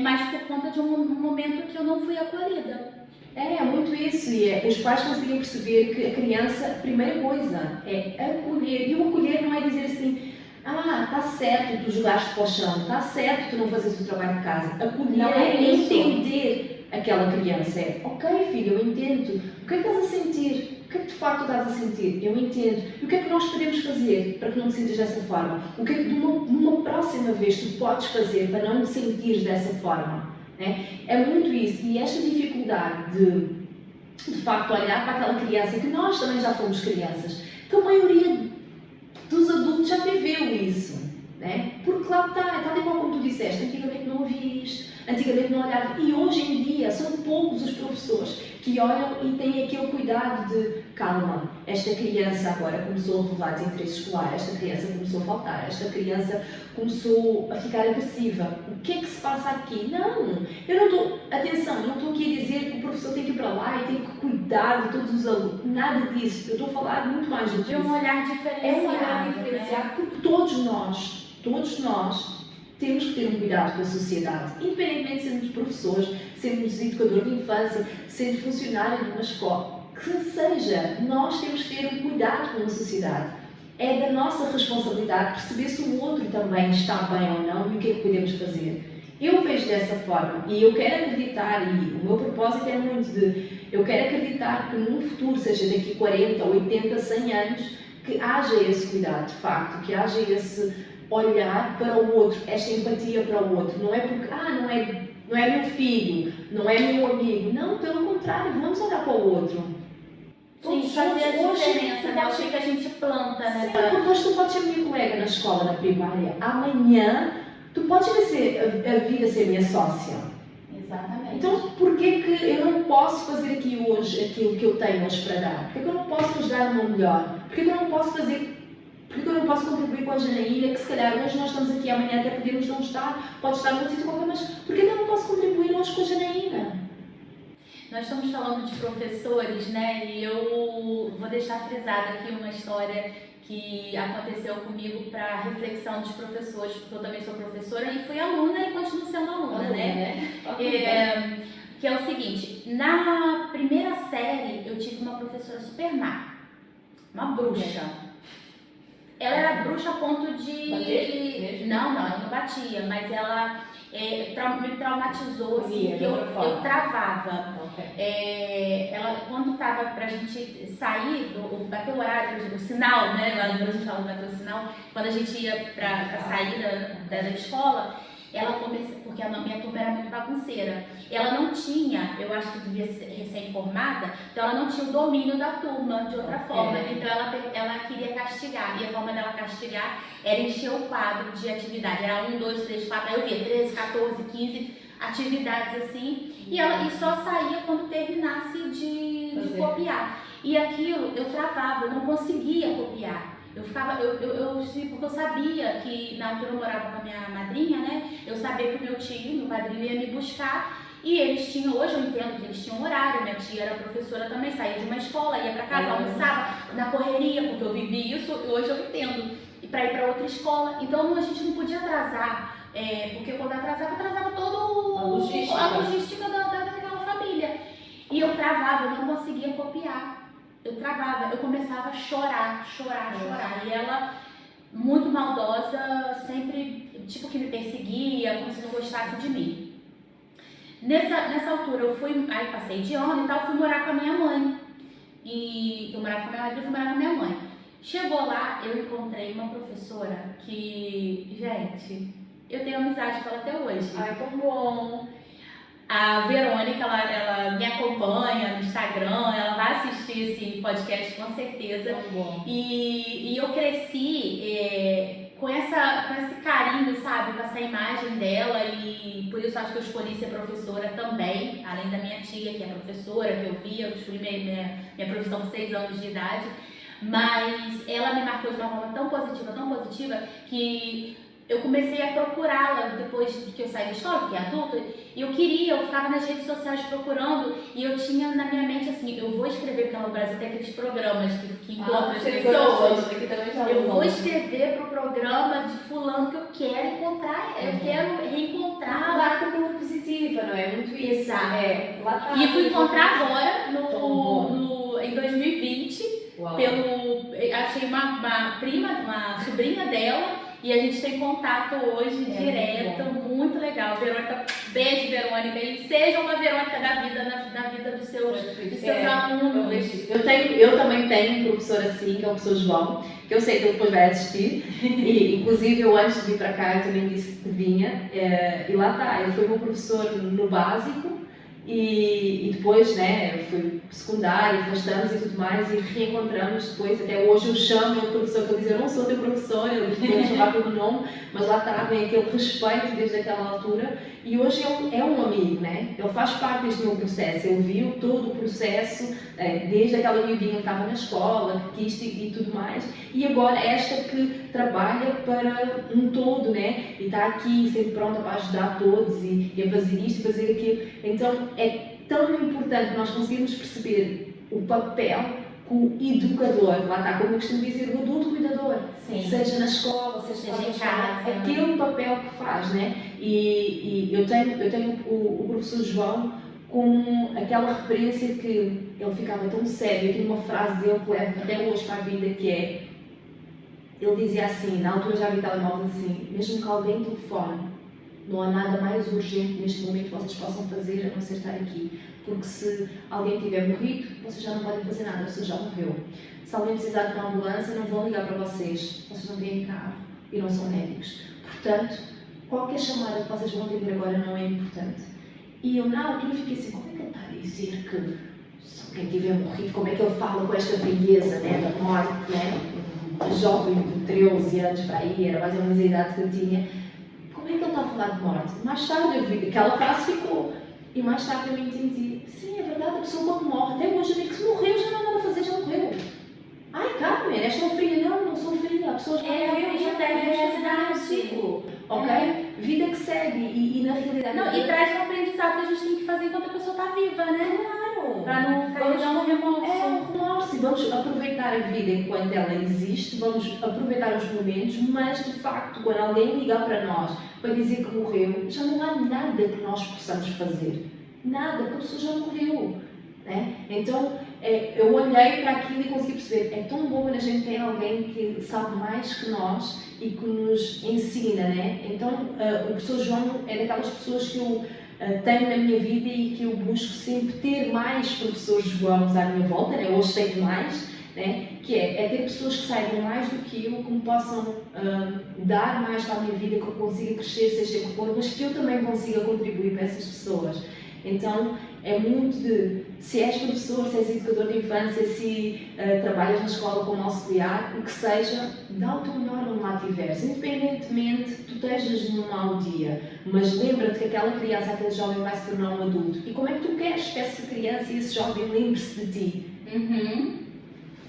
Speaker 1: mas por conta de um momento que eu não fui acolhida.
Speaker 2: É muito isso, e os pais conseguem perceber que a criança, a primeira coisa é acolher, e o acolher não é dizer assim, tá certo tu jogaste para o chão, tá certo tu não fazes o trabalho de casa. Acolher
Speaker 1: não
Speaker 2: é entender aquela criança, ok filho, eu entendo, o que é que estás a sentir? O que é que de facto estás a sentir? Eu entendo. E o que é que nós podemos fazer para que não te sintas dessa forma? O que é que numa próxima vez tu podes fazer para não te sentires dessa forma? É muito isso, e esta dificuldade de facto olhar para aquela criança, que nós também já fomos crianças, que a maioria dos adultos já viveu isso, porque lá está, tal igual como tu disseste, antigamente não havia isto, antigamente não olhava, e hoje em dia são poucos os professores que olham e têm aquele cuidado de calma, esta criança agora começou a revelar desinteresse escolar, esta criança começou a faltar, esta criança começou a ficar agressiva, o que é que se passa aqui? Não, eu não estou, atenção, não estou aqui a dizer que o professor tem que ir para lá e tem que cuidar de todos os alunos, nada disso, eu estou a falar muito mais do que isso.
Speaker 1: De um olhar diferenciado.
Speaker 2: É um olhar diferenciado, porque todos nós temos que ter um cuidado com a sociedade, independentemente de sermos professores, sermos educador de infância, sendo funcionário de uma escola, que seja, nós temos que ter um cuidado com a sociedade. É da nossa responsabilidade perceber se o outro também está bem ou não e o que é que podemos fazer. Eu vejo dessa forma e eu quero acreditar, e o meu propósito é muito eu quero acreditar que num futuro, seja daqui 40, 80, 100 anos, que haja esse cuidado, de facto, que haja esse olhar para o outro, esta empatia para o outro. Não é porque, não é meu filho, não é meu amigo. Não, pelo contrário, vamos olhar para o outro.
Speaker 1: Sim, fazer a diferença, né? O que a gente planta, né?
Speaker 2: Sim, porque hoje tu podes ser minha colega na escola, na primária. Amanhã, tu podes vir a ser minha sócia.
Speaker 1: Exatamente.
Speaker 2: Então, porquê que eu não posso fazer aqui hoje aquilo que eu tenho hoje para dar? Porquê que eu não posso nos dar o meu melhor? Porquê que eu não posso Porquê que eu não posso contribuir com a Janaína, que se calhar hoje nós estamos aqui, amanhã até podemos não estar, pode estar num sítio qualquer, mas porquê que eu não posso contribuir hoje com a Janaína?
Speaker 1: Nós estamos falando de professores, né? E eu vou deixar frisada aqui uma história que aconteceu comigo para reflexão dos professores, porque eu também sou professora e fui aluna e continuo sendo aluna, né? Que é o seguinte, na primeira série eu tive uma professora super má, uma bruxa. Ela era bruxa a ponto de...
Speaker 2: Bater?
Speaker 1: Não, ela não batia, mas ela me traumatizou, assim, que eu travava. Ela, quando estava pra gente sair, bater o horário, o sinal, né? Lá no Brasil fala bater o sinal, quando a gente ia pra sair da escola, ela começou, porque a minha turma era muito bagunceira. Ela não tinha, eu acho que devia ser recém-formada, então ela não tinha o domínio da turma de outra forma. Então ela queria castigar, e a forma dela castigar era encher o quadro de atividade. Era 1, 2, 3, 4, aí eu via 13, 14, 15 atividades assim, e só saía quando terminasse de copiar. E aquilo eu travava, eu não conseguia copiar. Eu ficava, porque eu sabia que na altura eu morava com a minha madrinha, né? Eu sabia que o meu tio, meu padrinho, ia me buscar e eles tinham, hoje eu entendo que eles tinham horário, minha tia era professora também, saía de uma escola, ia pra casa, almoçava na correria, porque eu vivi isso, hoje eu entendo, e pra ir pra outra escola. Então a gente não podia atrasar, porque quando atrasava toda a logística daquela família. E eu travava, eu não conseguia copiar. Eu travava, eu começava a chorar. E ela, muito maldosa, sempre, tipo, que me perseguia, como se não gostasse de mim. Nessa altura aí passei de ano e tal, fui morar com a minha mãe. E eu morava com a minha madrinha, fui morar com a minha mãe. Chegou lá, eu encontrei uma professora que, gente, eu tenho amizade com ela até hoje.
Speaker 2: Ai, tão bom!
Speaker 1: A Verônica, ela me acompanha no Instagram, ela vai assistir esse podcast com certeza.
Speaker 2: Tão bom.
Speaker 1: E eu cresci com esse carinho, sabe? Com essa imagem dela, e por isso acho que eu escolhi ser professora também, além da minha tia, que é professora, que eu vi, eu escolhi minha profissão com 6 anos de idade. Mas ela me marcou de uma forma tão positiva, que eu comecei a procurá-la depois que eu saí da escola, fiquei adulta, e eu ficava nas redes sociais procurando, e eu tinha na minha mente assim, eu vou escrever, porque no Brasil tem aqueles programas que encontram as pessoas, eu vou escrever pro programa de fulano que eu quero encontrar, eu quero reencontrar.
Speaker 2: Marca pela positiva, não é? Muito isso.
Speaker 1: Exato.
Speaker 2: Lá tá.
Speaker 1: E fui encontrar agora, em 2020, achei uma sobrinha dela, e a gente tem contato hoje direto, muito legal. Verônica, beijo, Verônica, e seja uma Verônica da vida, na vida dos seus alunos.
Speaker 2: Eu também tenho um professor assim, que é o professor João, que eu sei que ele depois vai assistir, e inclusive eu antes de vir para cá eu também disse que vinha, e lá está, ele foi meu professor no básico, e depois, né, fui secundário, afastamos e tudo mais, e reencontramos depois, até hoje eu chamo o professor, que ele diz, eu não sou teu professor, eu vou chamar pelo nome, mas lá está, vem aquele respeito desde aquela altura, e hoje ele é um amigo, né, ele faz parte deste meu processo, ele viu todo o processo, desde aquela miudinha que estava na escola, que quis e tudo mais, e agora esta que trabalha para um todo, né, e está aqui sempre pronta para ajudar todos, e a fazer isto, fazer aquilo, então é tão importante nós conseguirmos perceber o papel que o educador, lá está, como eu costumo dizer, o adulto cuidador, seja na escola, seja em casa, aquele papel que faz, né? E eu tenho o professor João como aquela referência que ele ficava tão sério, eu tenho uma frase dele que levo até hoje para a vida, que é, ele dizia assim, na altura já havia telemóveis assim, mesmo que alguém telefone, não há nada mais urgente neste momento que vocês possam fazer a não ser estar aqui. Porque se alguém tiver morrido, vocês já não podem fazer nada, a pessoa já morreu. Se alguém precisar de uma ambulância, não vão ligar para vocês não têm carro e não são médicos. Portanto, qualquer chamada que vocês vão atender agora não é importante. E eu na altura fiquei assim, como é que ele está a dizer que se alguém tiver morrido, como é que ele fala com esta frieza, né, da morte, né? Jovem de 13 anos para aí, era mais ou menos a idade que eu tinha. Como é que ele está a falar de morte? Mais tarde eu vi, aquela frase ficou. E mais tarde eu entendi. Sim, é verdade, a pessoa quando morre, até hoje eu digo que se morreu já não há nada a fazer, já morreu. Ai, Carmen, és tão fria. Não sou fria, a pessoa já morreu, já tem um ciclo. Ok? Vida que segue e na realidade...
Speaker 1: Não, e traz um aprendizado que a gente tem que fazer enquanto a pessoa está viva, né?
Speaker 2: Claro!
Speaker 1: Para não carregar um remorso.
Speaker 2: É um remorso, e vamos aproveitar a vida enquanto ela existe, vamos aproveitar os momentos, mas de facto, quando alguém ligar para nós para dizer que morreu, já não há nada que nós possamos fazer. Nada, porque a pessoa já morreu. Né? Então, eu olhei para aquilo e consegui perceber, é tão bom quando a gente tem alguém que sabe mais que nós e que nos ensina, né? Então, o professor João é daquelas pessoas que eu tenho na minha vida e que eu busco sempre ter mais professores Joãos à minha volta, né? Hoje tenho mais, né? Que é ter pessoas que saibam mais do que eu, que me possam dar mais para a minha vida, que eu consiga crescer, seja o que for, mas que eu também consiga contribuir para essas pessoas. Então, é muito de, se és professor, se és educador de infância, se trabalhas na escola como auxiliar, o que seja, dá o teu melhor onde lá estiveres, independentemente tu estejas num mau dia, mas lembra-te que aquela criança, aquele jovem vai se tornar um adulto. E como é que tu queres que essa criança e esse jovem lembre-se de ti?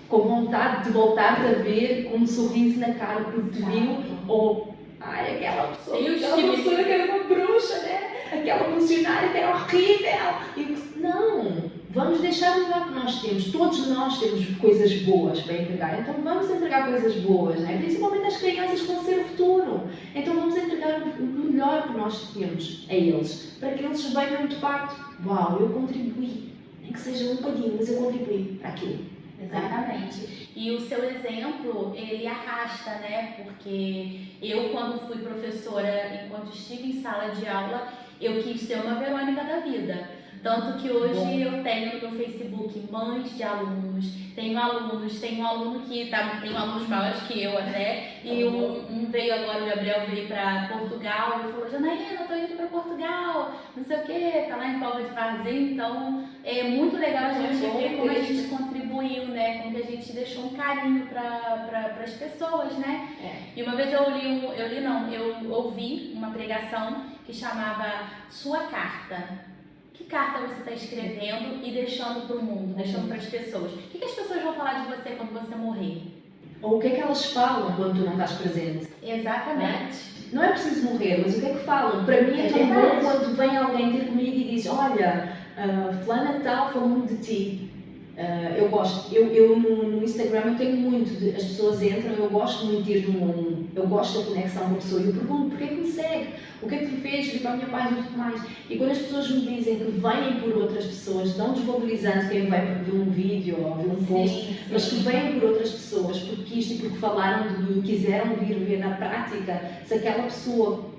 Speaker 2: Com vontade de voltar-te a ver com um sorriso na cara porque te viu, ou ai, aquela pessoa, aquela professora que era uma bruxa, né? Aquela funcionária que era horrível. Não, vamos deixar o melhor que nós temos. Todos nós temos coisas boas para entregar, então vamos entregar coisas boas, né? Principalmente às crianças que vão ser o futuro. Então vamos entregar o melhor que nós temos a eles, para que eles vejam de facto, uau, eu contribuí, nem que seja um bocadinho, mas eu contribuí para aquilo.
Speaker 1: Exatamente. E o seu exemplo, ele arrasta, né? Porque eu, quando fui professora, enquanto estive em sala de aula, eu quis ser uma Verônica da vida. Tanto que hoje eu tenho no meu Facebook mães de alunos, tenho um aluno que tem alunos maiores que eu até, e um veio agora, o Gabriel veio para Portugal e falou: Janaína, eu tô indo para Portugal, não sei o que, tá lá em Cova de Varzim. Então é muito legal a gente ver como a gente contribuiu, né, como que a gente deixou um carinho para as pessoas, né. E uma vez eu ouvi uma pregação que chamava Sua Carta. Que carta você está escrevendo e deixando para o mundo, deixando para as pessoas? O que as pessoas vão falar de você quando você morrer?
Speaker 2: Ou o que é que elas falam quando tu não estás presente?
Speaker 1: Exatamente.
Speaker 2: Não é preciso morrer, mas o que é que falam? Para mim é tão bom quando vem alguém ter comigo e diz: olha, fulana tal falou-me de ti. Eu gosto, eu no Instagram eu tenho muito, as pessoas entram, eu gosto muito de ir eu gosto da conexão com a pessoa e eu pergunto: porquê que me segue? O que é que lhe fez? Vir para a minha página e tudo mais. E quando as pessoas me dizem que vêm por outras pessoas, não desvalorizando quem vem para ver um vídeo ou ver um post, mas que vêm por outras pessoas, porque isto e porque falaram de mim, quiseram vir ver na prática se aquela pessoa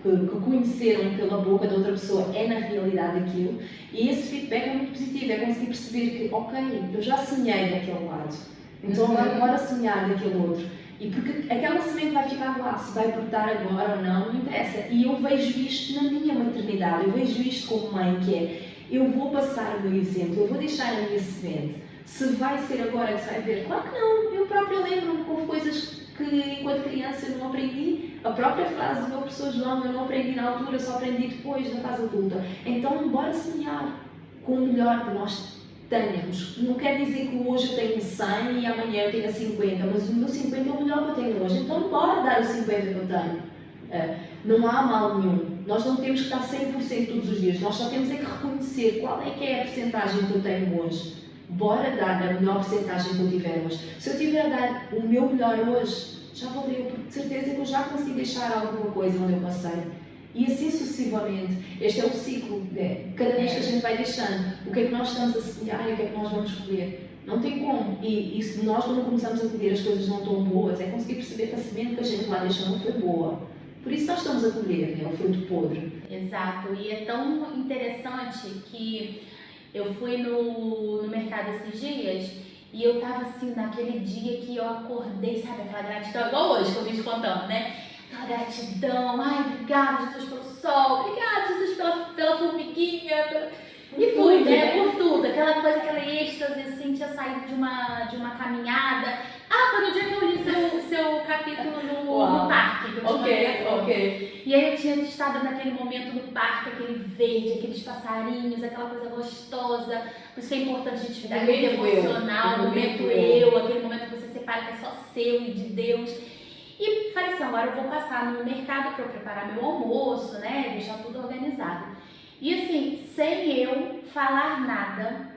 Speaker 2: que conheceram pela boca de outra pessoa é na realidade aquilo, e esse feedback é muito positivo, é conseguir perceber que, ok, eu já sonhei daquele lado, então agora bora sonhar daquele outro, e porque aquela semente vai ficar lá, se vai brotar agora ou não interessa, e eu vejo isto na minha maternidade, eu vejo isto como mãe, que é, eu vou passar o meu exemplo, eu vou deixar a minha semente, se vai ser agora que se vai ver, claro que não, eu própria lembro-me com coisas que enquanto criança eu não aprendi, a própria frase do meu professor João, eu não aprendi na altura, só aprendi depois, na fase adulta. Então, bora sonhar com o melhor que nós tenhamos. Não quer dizer que hoje eu tenho 100 e amanhã eu tenho 50, mas o meu 50 é o melhor que eu tenho hoje. Então, bora dar o 50 que eu tenho. Não há mal nenhum. Nós não temos que estar 100% todos os dias. Nós só temos é que reconhecer qual é que é a percentagem que eu tenho hoje. Bora dar a melhor porcentagem que eu tiver hoje. Se eu tiver a dar o meu melhor hoje, já valeu, porque de certeza que eu já consegui deixar alguma coisa onde eu passei. E assim sucessivamente. Este é o ciclo. Cada vez que a gente vai deixando, o que é que nós estamos a semear e o que é que nós vamos colher. Não tem como. E se nós, quando começamos a colher, as coisas não estão boas, é conseguir perceber que a semente que a gente lá deixou não foi boa. Por isso nós estamos a colher, né? O fruto podre.
Speaker 1: Exato. E é tão interessante que eu fui no mercado esses dias e eu tava assim, naquele dia que eu acordei, sabe, aquela gratidão, igual hoje que eu vim te contando, né? Aquela gratidão, ai, obrigada Jesus pelo sol, obrigada Jesus pela formiguinha, e fui, né, por tudo, aquela coisa, aquela êxtase, assim, tinha saído de uma caminhada. Foi no dia que eu li seu capítulo no parque, que eu te mandei.
Speaker 2: Ok.
Speaker 1: E aí eu tinha estado naquele momento no parque, aquele verde, aqueles passarinhos, aquela coisa gostosa. Por isso que é importante a gente ficar muito emocional, o momento eu, aquele momento que você separa que é só seu e de Deus. E falei assim, agora eu vou passar no mercado para eu preparar meu almoço, né, deixar tudo organizado. E assim, sem eu falar nada,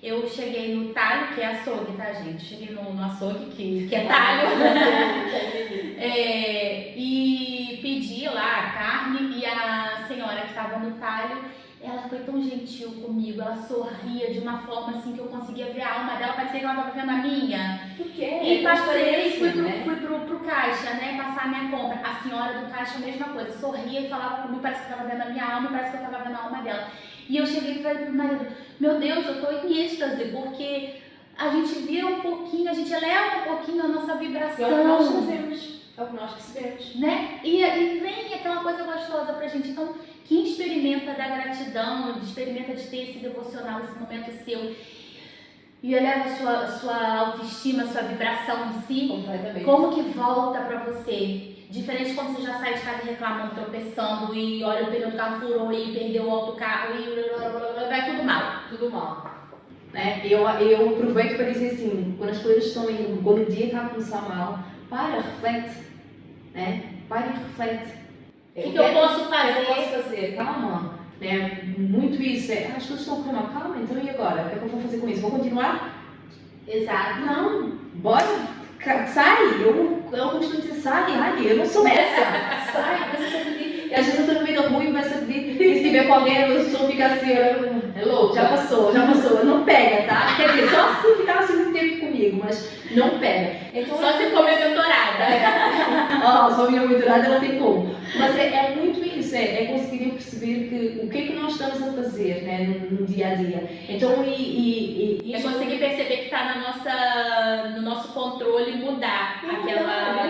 Speaker 1: eu cheguei no talho, que é açougue, tá, gente? Cheguei no açougue, que é talho. E pedi lá a carne, e a senhora que estava no talho, ela foi tão gentil comigo, ela sorria de uma forma assim que eu conseguia ver a alma dela, parecia que ela estava vendo a minha.
Speaker 2: Por quê?
Speaker 1: E passei, fui pro caixa, né, passar a minha compra. A senhora do caixa, a mesma coisa, sorria e falava comigo, parece que estava vendo a minha alma, parece que eu estava vendo a alma dela. E eu cheguei e falei pro marido, meu Deus, eu tô em êxtase, porque a gente vira um pouquinho, a gente eleva um pouquinho a nossa vibração.
Speaker 2: É o que nós fazemos, é o que nós recebemos.
Speaker 1: Né? E vem aquela coisa gostosa pra gente. Então, quem experimenta da gratidão, experimenta de ter esse devocional, esse momento seu, e eleva a sua autoestima, a sua vibração em si,
Speaker 2: completamente.
Speaker 1: Como que volta pra você? Diferente quando você já sai de casa reclamando, tropeçando, e olha o pneu do carro furou e perdeu o autocarro e vai tudo mal.
Speaker 2: Tudo mal. Né? Eu aproveito para dizer assim, quando as coisas estão indo, quando o dia está a começar mal, reflete. Né? Para e reflete.
Speaker 1: O que eu posso fazer?
Speaker 2: O que eu posso fazer? Calma. Né? Muito isso. As coisas estão a correr mal. Calma, então e agora? O que é que eu vou fazer com isso? Vou continuar?
Speaker 1: Exato.
Speaker 2: Não. Bora. Sai. Eu costumo dizer, sai, eu não sou essa. Sai, começa a pedir. E às vezes eu estou no meio da rua e começo a pedir. E se tiver com alguém, a pessoa fica assim, é louco. Já passou. Não pega, tá? Quer dizer, só se ficar assim muito tempo comigo, mas não pega.
Speaker 1: Então, só se for minha mentorada.
Speaker 2: só a mulher muito dourada não tem como. Mas é muito isso, é conseguir perceber que o que é que nós estamos a fazer, né, no dia a dia. Então,
Speaker 1: é conseguir perceber que está no nosso controle mudar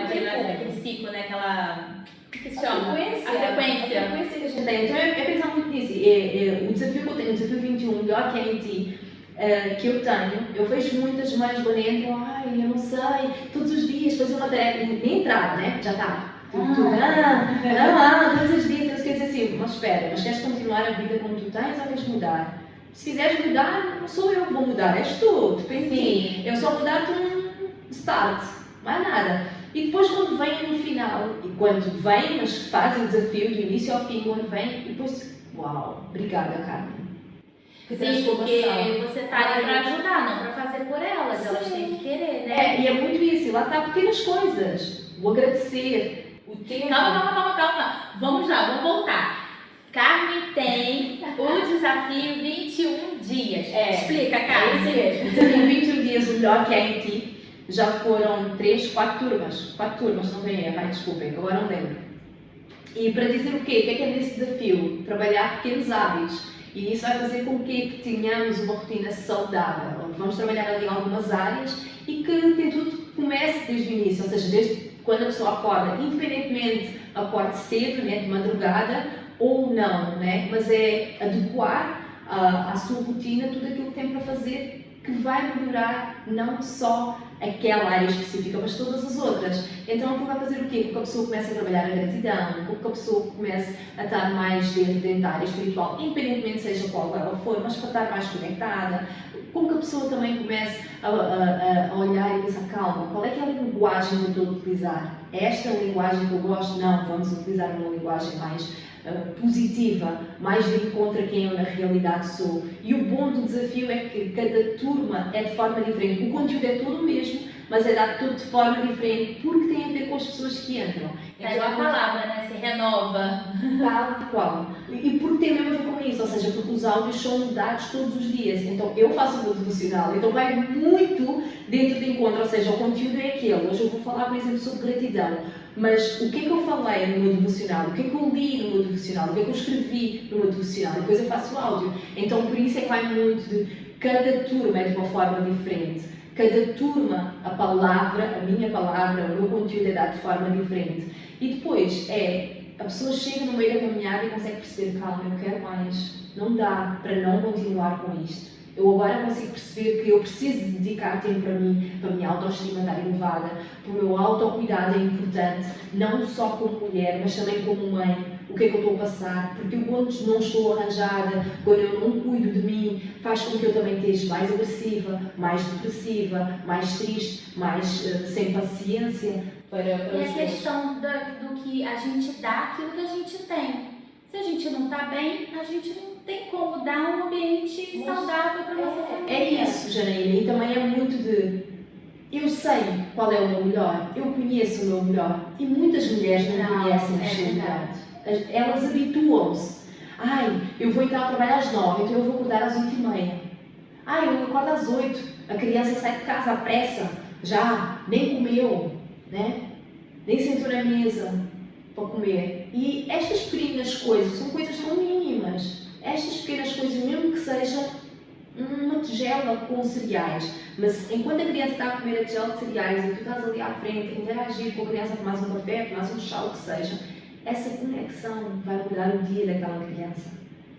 Speaker 1: aquele ciclo, né? O que se chama? A frequência
Speaker 2: que a gente tem. Então, é pensar muito nisso. O desafio que eu tenho, o desafio 21, melhor que é em ti, que eu tenho, eu vejo muitas mães lá dentro, ai, eu não sei, todos os dias fazer uma tarefa, nem entrar, né? Já está. Todos os dias tens que dizer assim, mas espera, mas queres continuar a vida como tu tens ou queres mudar? Se quiseres mudar, não sou eu que vou mudar, és tu, depende de ti. Eu só vou dar-te um start, mais nada. E depois quando vem no final, e quando vem, mas faz o desafio do início ao fim, quando vem, e depois, uau, obrigada, Carmen.
Speaker 1: Sim, porque você está ali para ajudar, não para fazer por elas, elas têm que querer, né?
Speaker 2: E é muito isso, e lá está pequenas coisas, o agradecer, o tempo.
Speaker 1: Calma, vamos lá, vamos voltar. Carmen tem o desafio 21 dias. Explica, Carmen.
Speaker 2: É isso mesmo. 21 dias, o melhor que é em ti. Já foram 4 turmas, não tem erro, desculpem, agora não lembro. E para dizer o quê? O que é nesse desafio? Trabalhar pequenos hábitos. E isso vai fazer com que tenhamos uma rotina saudável. Vamos trabalhar ali em algumas áreas e que tudo comece desde o início, ou seja, desde quando a pessoa acorda, independentemente acorde cedo, né, de madrugada ou não, né? Mas é adequar à sua rotina tudo aquilo que tem para fazer que vai melhorar não só aquela área específica, mas todas as outras. Então aquilo vai fazer o quê? Com que a pessoa comece a trabalhar a gratidão, com que a pessoa comece a estar mais dentro da área espiritual, independentemente seja qual ela for, mas para estar mais conectada, com que a pessoa também comece a olhar e pensar, calma, qual é que é a linguagem que eu estou a utilizar? É esta a linguagem que eu gosto? Não, vamos utilizar uma linguagem mais positiva, mais de encontro a quem eu na realidade sou. E o bom do desafio é que cada turma é de forma diferente. O conteúdo é todo o mesmo, mas é dado tudo de forma diferente porque tem a ver com as pessoas que entram.
Speaker 1: Então, a palavra, né? Se renova.
Speaker 2: Tal qual. E porque tem mesmo a ver com isso, ou seja, porque os áudios são mudados todos os dias. Então eu faço o meu devocional, então vai muito dentro de encontro, ou seja, o conteúdo é aquele. Hoje eu vou falar, por exemplo, sobre gratidão. Mas o que é que eu falei no meu devocional? O que é que eu li no meu devocional? O que é que eu escrevi no meu devocional? Depois eu faço o áudio. Então por isso é que vai muito de cada turma é de uma forma diferente. Cada turma, a palavra, a minha palavra, o meu conteúdo é dado de forma diferente. E depois a pessoa chega no meio da caminhada e consegue perceber, calma, eu quero mais. Não dá para não continuar com isto. Eu agora consigo perceber que eu preciso dedicar tempo para mim, para a minha autoestima estar elevada, para o meu autocuidado é importante, não só como mulher, mas também como mãe. O que é que eu estou a passar? Porque eu, quando não estou arranjada, quando eu não cuido de mim, faz com que eu também esteja mais agressiva, mais depressiva, mais triste, mais sem paciência.
Speaker 1: É a questão do que a gente dá aquilo que a gente tem. Se a gente não está bem, a gente não tem como dar um ambiente saudável para nossa família.
Speaker 2: É isso, Janaína, e também é muito de eu sei qual é o meu melhor, eu conheço o meu melhor e muitas mulheres não conhecem o seu melhor. Elas habituam-se. Ai, eu vou entrar a trabalhar às 9, então eu vou acordar às 8h30. Ai, eu acordo às 8, a criança sai de casa à pressa, já nem comeu, né? Nem sentou na mesa para comer. E estas pequenas coisas são coisas tão mínimas. Estas pequenas coisas, mesmo que seja uma tigela com cereais, mas enquanto a criança está a comer a tigela de cereais e tu estás ali à frente a interagir com a criança, tomas um café, tomas um chá, o que seja, essa conexão vai mudar o dia daquela criança.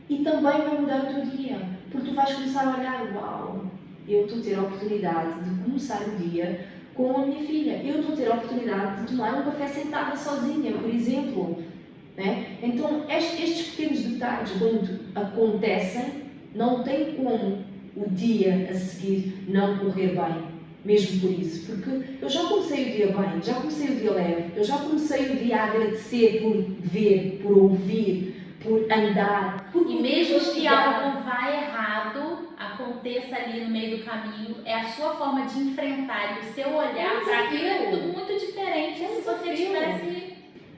Speaker 2: E também vai mudar o teu dia, porque tu vais começar a olhar, uau, eu estou a ter a oportunidade de começar o dia com a minha filha. Eu estou a ter a oportunidade de tomar um café sentada sozinha, por exemplo. Né? Então, estes pequenos detalhes, quando acontecem, não tem como o dia a seguir não correr bem. Mesmo por isso. Porque eu já comecei o dia bem, já comecei o dia leve, eu já comecei o dia a agradecer por ver, por ouvir, por andar.
Speaker 1: E mesmo que algo vai errado, aconteça ali no meio do caminho, é a sua forma de enfrentar e o seu olhar para aquilo é tudo muito diferente se você tivesse...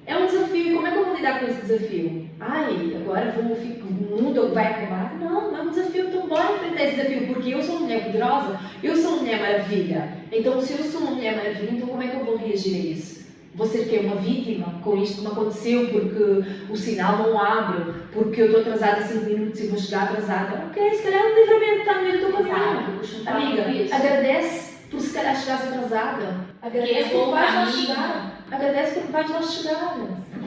Speaker 2: É um desafio, e como é que eu vou lidar com esse desafio? Ai, agora o mundo vai acabar? Não, é um desafio, então bora enfrentar esse desafio, porque eu sou uma mulher poderosa, eu sou uma mulher maravilha. Então se eu sou uma mulher maravilha, então como é que eu vou reagir a isso? Vou ser que uma vítima com isto que me aconteceu, porque o sinal não abre, porque eu estou atrasada 5 minutos e vou chegar atrasada. Ok, se calhar o livramento está no meio do teu caminho. Amiga, agradece por se calhar chegares atrasada. Agradece porque vais lá chegar. Agradece porque vais lá chegar.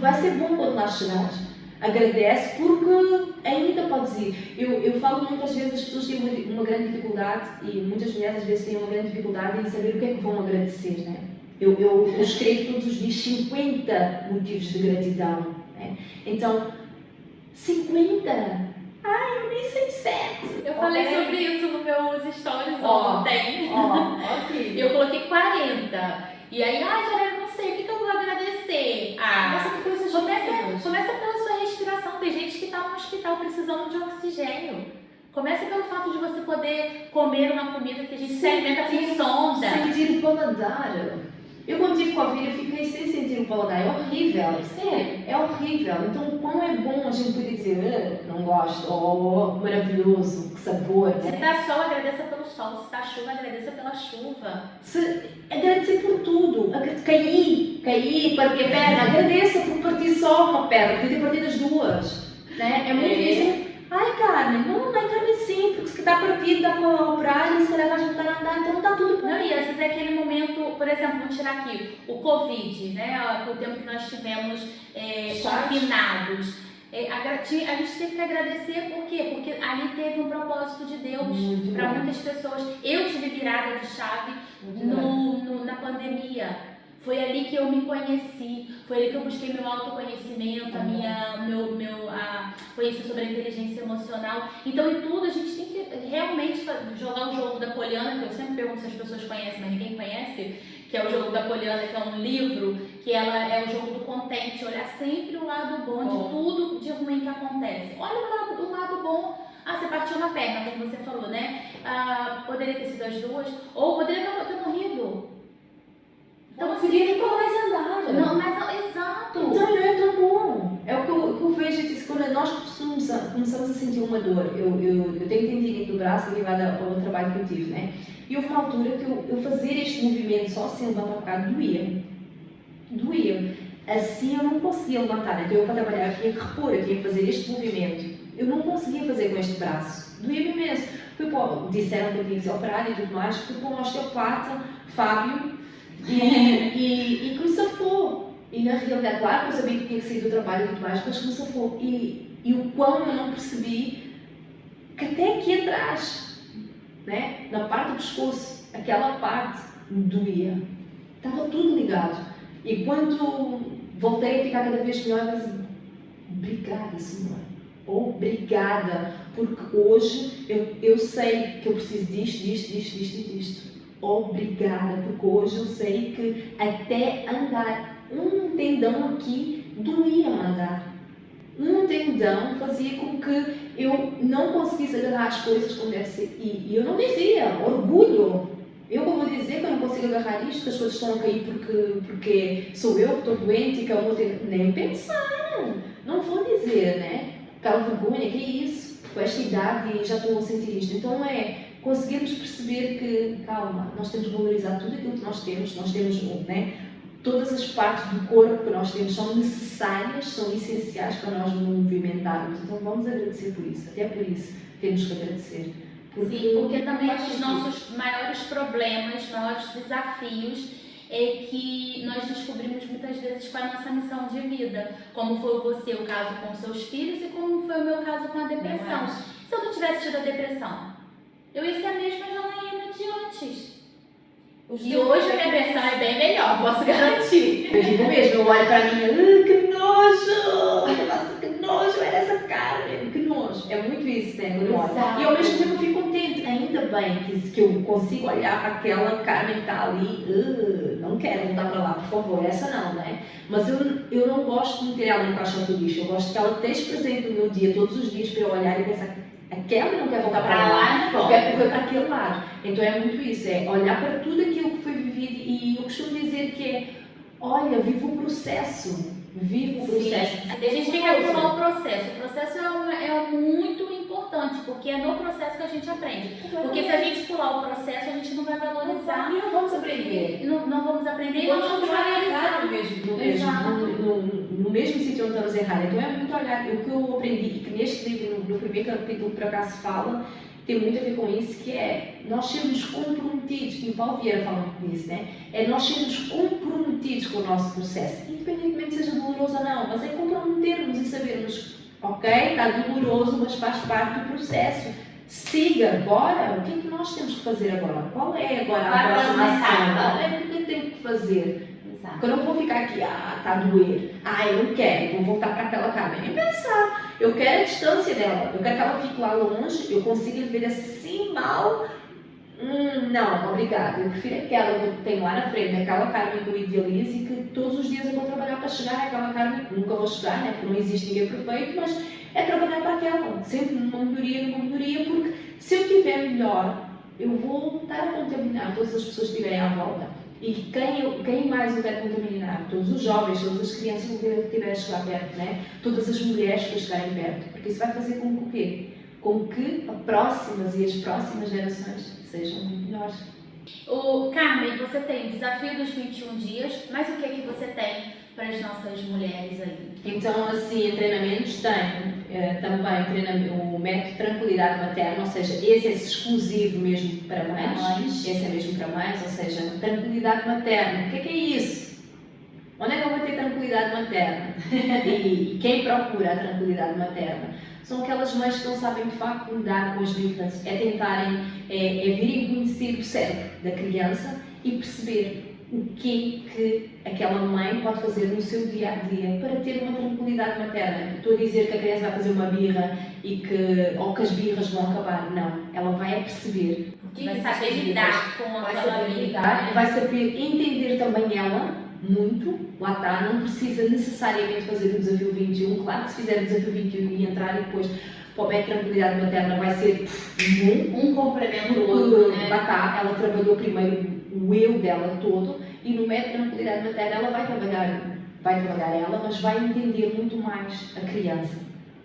Speaker 2: Vai ser bom quando lá chegares. Agradece porque ainda podes ir. Eu falo muitas vezes, as pessoas têm uma grande dificuldade, e muitas mulheres às vezes têm uma grande dificuldade em saber o que é que vão agradecer, né? Eu escrevo todos os dias 50 motivos de gratidão, né? Então, 50! Ai, eu nem sei 7!
Speaker 1: Eu falei sobre isso nos meus stories ontem.
Speaker 2: Ok.
Speaker 1: Eu coloquei 40. E aí, já não sei, o que eu vou agradecer?
Speaker 2: Essa que coisa
Speaker 1: Começa pela sua respiração. Tem gente que está no hospital precisando de oxigênio. Começa pelo fato de você poder comer uma comida que a gente se alimenta com sonda.
Speaker 2: Sentir o paladar. Eu quando tive Covid eu fiquei sem sentir o paladar. É horrível. Sério, é horrível. Então o quão é bom a gente poder dizer não gosto, ou maravilhoso, que sabor.
Speaker 1: Se está sol, agradeça pelo sol. Se está chuva, agradeça pela chuva.
Speaker 2: Agradecer por tudo. Caí, parti a perna. Agradeça por partir só uma perna, podia ter partido as duas. Né? É muito isso. Ai, Carmen, não é Carmen sim, porque se está partido, dá para operar e se calhar vai voltar a andar, então está tudo bom.
Speaker 1: Não, e às vezes é aquele momento, por exemplo, vamos tirar aqui o Covid, né? O tempo que nós tivemos confinados. A gente teve que agradecer, por quê? Porque ali teve um propósito de Deus para muitas pessoas. Eu tive virada de chave na pandemia. Foi ali que eu me conheci, foi ali que eu busquei meu autoconhecimento, conheci sobre a inteligência emocional. Então, em tudo, a gente tem que realmente jogar o jogo da Poliana, que eu sempre pergunto se as pessoas conhecem, mas ninguém conhece, que é o jogo da Poliana, que é um livro, que ela é o jogo do contente, olhar sempre o lado bom de tudo de ruim que acontece. Olha o lado bom. Você partiu uma perna, como você falou, né? Poderia ter sido as duas, ou poderia ter morrido.
Speaker 2: Então, podia nunca mais andar.
Speaker 1: Não, mas exato.
Speaker 2: Então não é tão bom. É o que eu vejo, disse, quando nós começamos a sentir uma dor. Eu tenho tendinite do braço ligada ao trabalho que eu tive, né? E houve uma altura que eu fazer este movimento só sem levantar um bocado doía. Assim eu não conseguia levantar. Então eu para trabalhar tinha que repor, eu tinha que fazer este movimento. Eu não conseguia fazer com este braço. Doía-me imenso. Disseram que eu tinha que ser operada e tudo mais. Fui para um osteopata, Fábio. E que me safou. E na realidade, claro que eu sabia que tinha que sair do trabalho e tudo mais, mas que me safou. E o quão eu não percebi que até aqui atrás, né, na parte do pescoço, aquela parte me doía. Estava tudo ligado. E quando voltei a ficar cada vez melhor, eu disse, obrigada, Senhor. Obrigada. Porque hoje eu sei que eu preciso disto. Obrigada, porque hoje eu sei que até andar um tendão aqui doía-me andar. Um tendão fazia com que eu não conseguisse agarrar as coisas como deve ser. E eu não dizia, orgulho. Eu vou dizer que eu não consigo agarrar isto, que as coisas estão a cair porque sou eu que estou doente e que eu vou ter... Nem pensar. Não vou dizer, né? Aquela vergonha, que é isso? Com esta idade já estou a sentir isto. Então conseguirmos perceber que, calma, nós temos que valorizar tudo aquilo que nós temos, né? Todas as partes do corpo que nós temos são necessárias, são essenciais para nós nos movimentarmos, então vamos agradecer por isso, até por isso temos que agradecer.
Speaker 1: Porque também os nossos maiores problemas, maiores desafios é que nós descobrimos muitas vezes com a nossa missão de vida, como foi você o caso com seus filhos e como foi o meu caso com a depressão. Se eu não tivesse tido a depressão, eu ia ser a mesma Janaína de antes. E hoje a minha versão é bem melhor, posso garantir.
Speaker 2: Eu digo mesmo, eu olho para mim, que nojo! Nossa, que nojo era essa carne, que nojo. É muito isso, né? E ao mesmo tempo eu fico contente, ainda bem que eu consigo olhar para aquela carne que está ali, não quero voltar para lá, por favor, essa não, né? Mas eu não gosto de meter ela em caixa do lixo, eu gosto que ela esteja presente no meu dia, todos os dias, para eu olhar e pensar, aquela não quer voltar para lá, eu quero correr para aquele lado. Então é muito isso, é olhar para tudo aquilo que foi vivido e eu costumo dizer que é, olha, viva o processo. Viva o processo.
Speaker 1: A gente tem que pular o processo. O processo é muito importante. importante, porque é no processo que a gente aprende. Porque se a gente pular o processo, a gente não vai valorizar.
Speaker 2: E não vamos aprender.
Speaker 1: Não vamos aprender e
Speaker 2: Vamos
Speaker 1: não vamos
Speaker 2: continuar
Speaker 1: valorizar.
Speaker 2: no mesmo sítio onde estamos a errar. Então é muito olhar. O que eu aprendi, e que neste livro, no primeiro capítulo, por acaso fala, tem muito a ver com isso, que é nós sermos comprometidos, e o Paulo Vieira fala muito disso, né? É nós sermos comprometidos com o nosso processo, independentemente seja doloroso ou não, mas é comprometermos e sabermos, ok, está doloroso, mas faz parte do processo. Siga, bora! O que é que nós temos que fazer agora? Qual é agora a próxima ação? Qual é o que eu tenho que fazer?
Speaker 1: Exato.
Speaker 2: Porque eu não vou ficar aqui, está a doer, eu não quero, vou voltar para aquela cama. Nem pensar, eu quero a distância dela, eu quero que ela fique lá longe, eu consiga ver assim mal. Não, obrigada, eu prefiro aquela que eu tenho lá na frente, aquela Carmen que eu idealizo e que todos os dias eu vou trabalhar para chegar àquela Carmen, nunca vou chegar, né? Porque não existe ninguém perfeito, mas é trabalhar para aquela, sempre numa melhoria, porque se eu estiver melhor, eu vou estar a contaminar todas as pessoas que estiverem à volta. E quem mais eu quero contaminar? Todos os jovens, todas as crianças que estiverem a chegar perto, né? Todas as mulheres que chegarem perto, porque isso vai fazer com que o quê? Com que as próximas gerações sejam melhores.
Speaker 1: Carmen, você tem o desafio dos 21 dias, mas o que é que você tem para as nossas mulheres aí?
Speaker 2: Então, assim, em treinamentos tenho também o método de tranquilidade materna, ou seja, esse é exclusivo mesmo para mães, esse é mesmo para mães, ou seja, tranquilidade materna. O que é isso? Onde é que eu vou ter tranquilidade materna? E quem procura a tranquilidade materna? São aquelas mães que não sabem de facto lidar com as birras, é tentarem, virem conhecer o cérebro da criança e perceber o que aquela mãe pode fazer no seu dia a dia para ter uma tranquilidade materna. Estou a dizer que a criança vai fazer uma birra ou que as birras vão acabar. Não, ela vai perceber.
Speaker 1: Vai saber lidar com aquela birra.
Speaker 2: Vai saber entender também ela muito, lá está, não precisa necessariamente fazer o desafio 21. Claro que se fizer o desafio 21 e entrar e depois para o método de tranquilidade materna vai ser um complemento do outro, né? Lá está, ela trabalhou primeiro o eu dela todo e no método de tranquilidade materna ela vai trabalhar ela, mas vai entender muito mais a criança,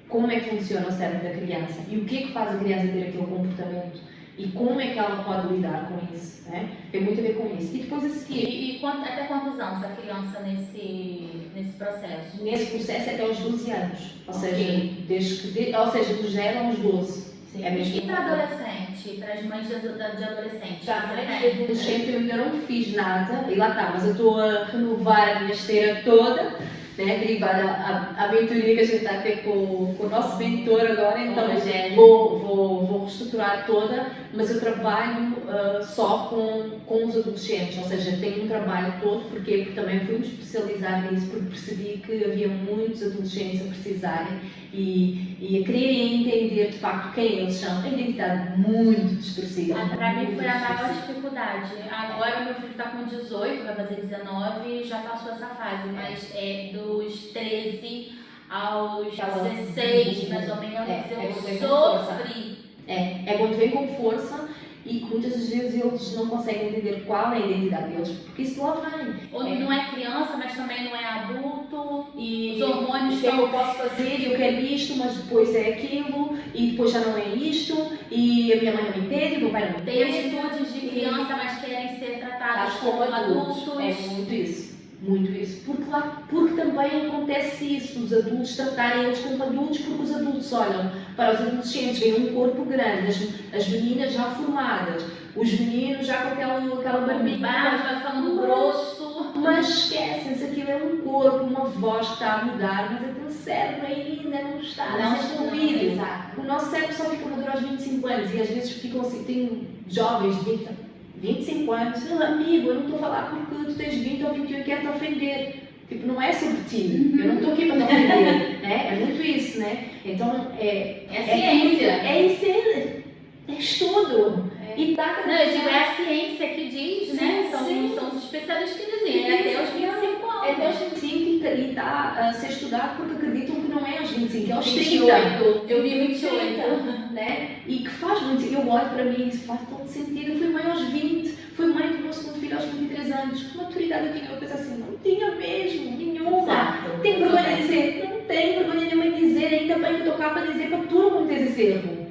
Speaker 2: como é que funciona o cérebro da criança e o que é que faz a criança ter aquele comportamento e como é que ela pode lidar com isso, né? Tem muito a ver com isso. E depois a seguir...
Speaker 1: E até quantos anos a criança nesse processo?
Speaker 2: Nesse processo até aos 12 anos, ou seja, do 0 aos 12.
Speaker 1: Sim. É mesmo. E para adolescente, para as mães de adolescente?
Speaker 2: Adolescente eu ainda não fiz nada, e lá está, mas eu estou a renovar a minha esteira toda, né, derivada à mentoria que a gente está a ter com o nosso mentor agora, então vou reestruturar toda, mas eu trabalho só com os adolescentes, ou seja, tenho um trabalho todo, porque também fui me especializar nisso, porque percebi que havia muitos adolescentes a precisarem e a quererem entender de facto quem eles são, a identidade muito distorcida.
Speaker 1: Para mim foi a maior dificuldade. Agora o meu filho está com 18, vai fazer 19 e já passou essa fase, mas dos 13 aos 16, mais ou menos, eu sofri.
Speaker 2: É quando vem com força e que muitas das vezes eles não conseguem entender qual é a identidade deles, porque isso lá vem.
Speaker 1: Ou não é criança, mas também não é adulto,
Speaker 2: e
Speaker 1: os hormônios
Speaker 2: o que eu posso fazer, eu quero isto, mas depois é aquilo, e depois já não é isto, e a minha mãe não me entende, o meu pai não me entende.
Speaker 1: Tem atitudes de criança, mas querem ser tratadas como adultos.
Speaker 2: É muito isso. Muito isso, porque também acontece isso, os adultos tratarem eles como adultos, porque os adultos olham para os adolescentes, veem um corpo grande, as meninas já formadas, os meninos já com aquela barbinha,
Speaker 1: vai falando grosso,
Speaker 2: mas esquecem-se, aquilo é um corpo, uma voz que está a mudar, mas aquele cérebro ainda não está desenvolvido. O nosso cérebro só fica maduro aos 25 anos e às vezes ficam assim, tem jovens de 25 anos, amigo, eu não estou a falar porque tu tens 20 ou 21 e quero te ofender. Tipo, não é sobre ti, eu não estou aqui para te ofender, né? É muito isso, né? Então,
Speaker 1: é ciência.
Speaker 2: É estudo. E tá
Speaker 1: não, eu digo, é a ciência que diz, né? São os especialistas que dizem, até os 25 anos.
Speaker 2: Até os 25 e está a ser estudado porque acreditam que não é aos 25, é aos
Speaker 1: 28.
Speaker 2: 30.
Speaker 1: Eu vi 28.
Speaker 2: Né? E que faz muito sentido. Eu olho para mim e isso faz todo sentido. Eu fui mãe aos 20, fui mãe do meu segundo filho aos 23 anos. Que maturidade eu tinha? Eu pensei assim, não tinha mesmo, nenhuma. Tenho vergonha de dizer, não tenho vergonha nenhuma de dizer, ainda bem que eu estou cá para dizer para tu não cometeres esse erro.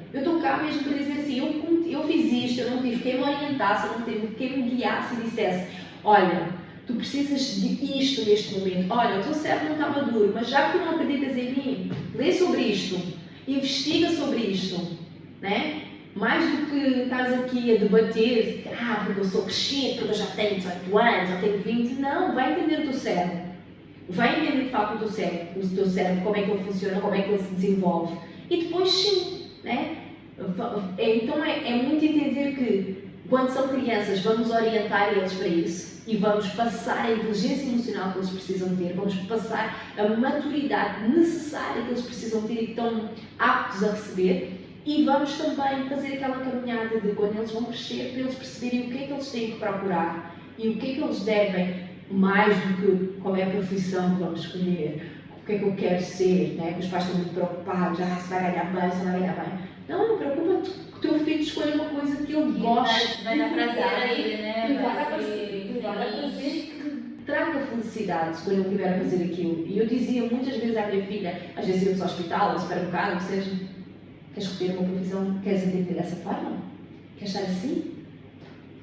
Speaker 2: cá mesmo para dizer assim, eu fiz isto, eu não tive quem me orientasse, eu não tive quem me guiasse e dissesse, olha, tu precisas de isto neste momento, olha, o teu cérebro não está maduro, mas já que tu não acreditas em mim, lê sobre isto, investiga sobre isto, né? Mais do que estás aqui a debater, porque eu sou crescido, porque eu já tenho 18 anos, já tenho 20, não, vai entender o teu cérebro. Vai entender de facto o teu cérebro, como é que ele funciona, como é que ele se desenvolve. E depois sim, né? Então é muito entender que quando são crianças vamos orientar eles para isso e vamos passar a inteligência emocional que eles precisam ter, vamos passar a maturidade necessária que eles precisam ter e que estão aptos a receber. E vamos também fazer aquela caminhada de quando eles vão crescer, para eles perceberem o que é que eles têm que procurar e o que é que eles devem, mais do que qual é a profissão que vamos escolher, o que é que eu quero ser, né? Os pais estão muito preocupados, se vai ganhar bem, se não vai ganhar bem. Não, preocupa-te que o teu filho escolha uma coisa que ele goste.
Speaker 1: Vai dar prazer a ele, né?
Speaker 2: Vai dar prazer, que traga felicidade quando ele estiver a fazer aquilo. E eu dizia muitas vezes à minha filha, às vezes íamos ao hospital, ao supermercado, ou seja, queres escolher uma profissão, queres entender dessa forma? Queres estar assim?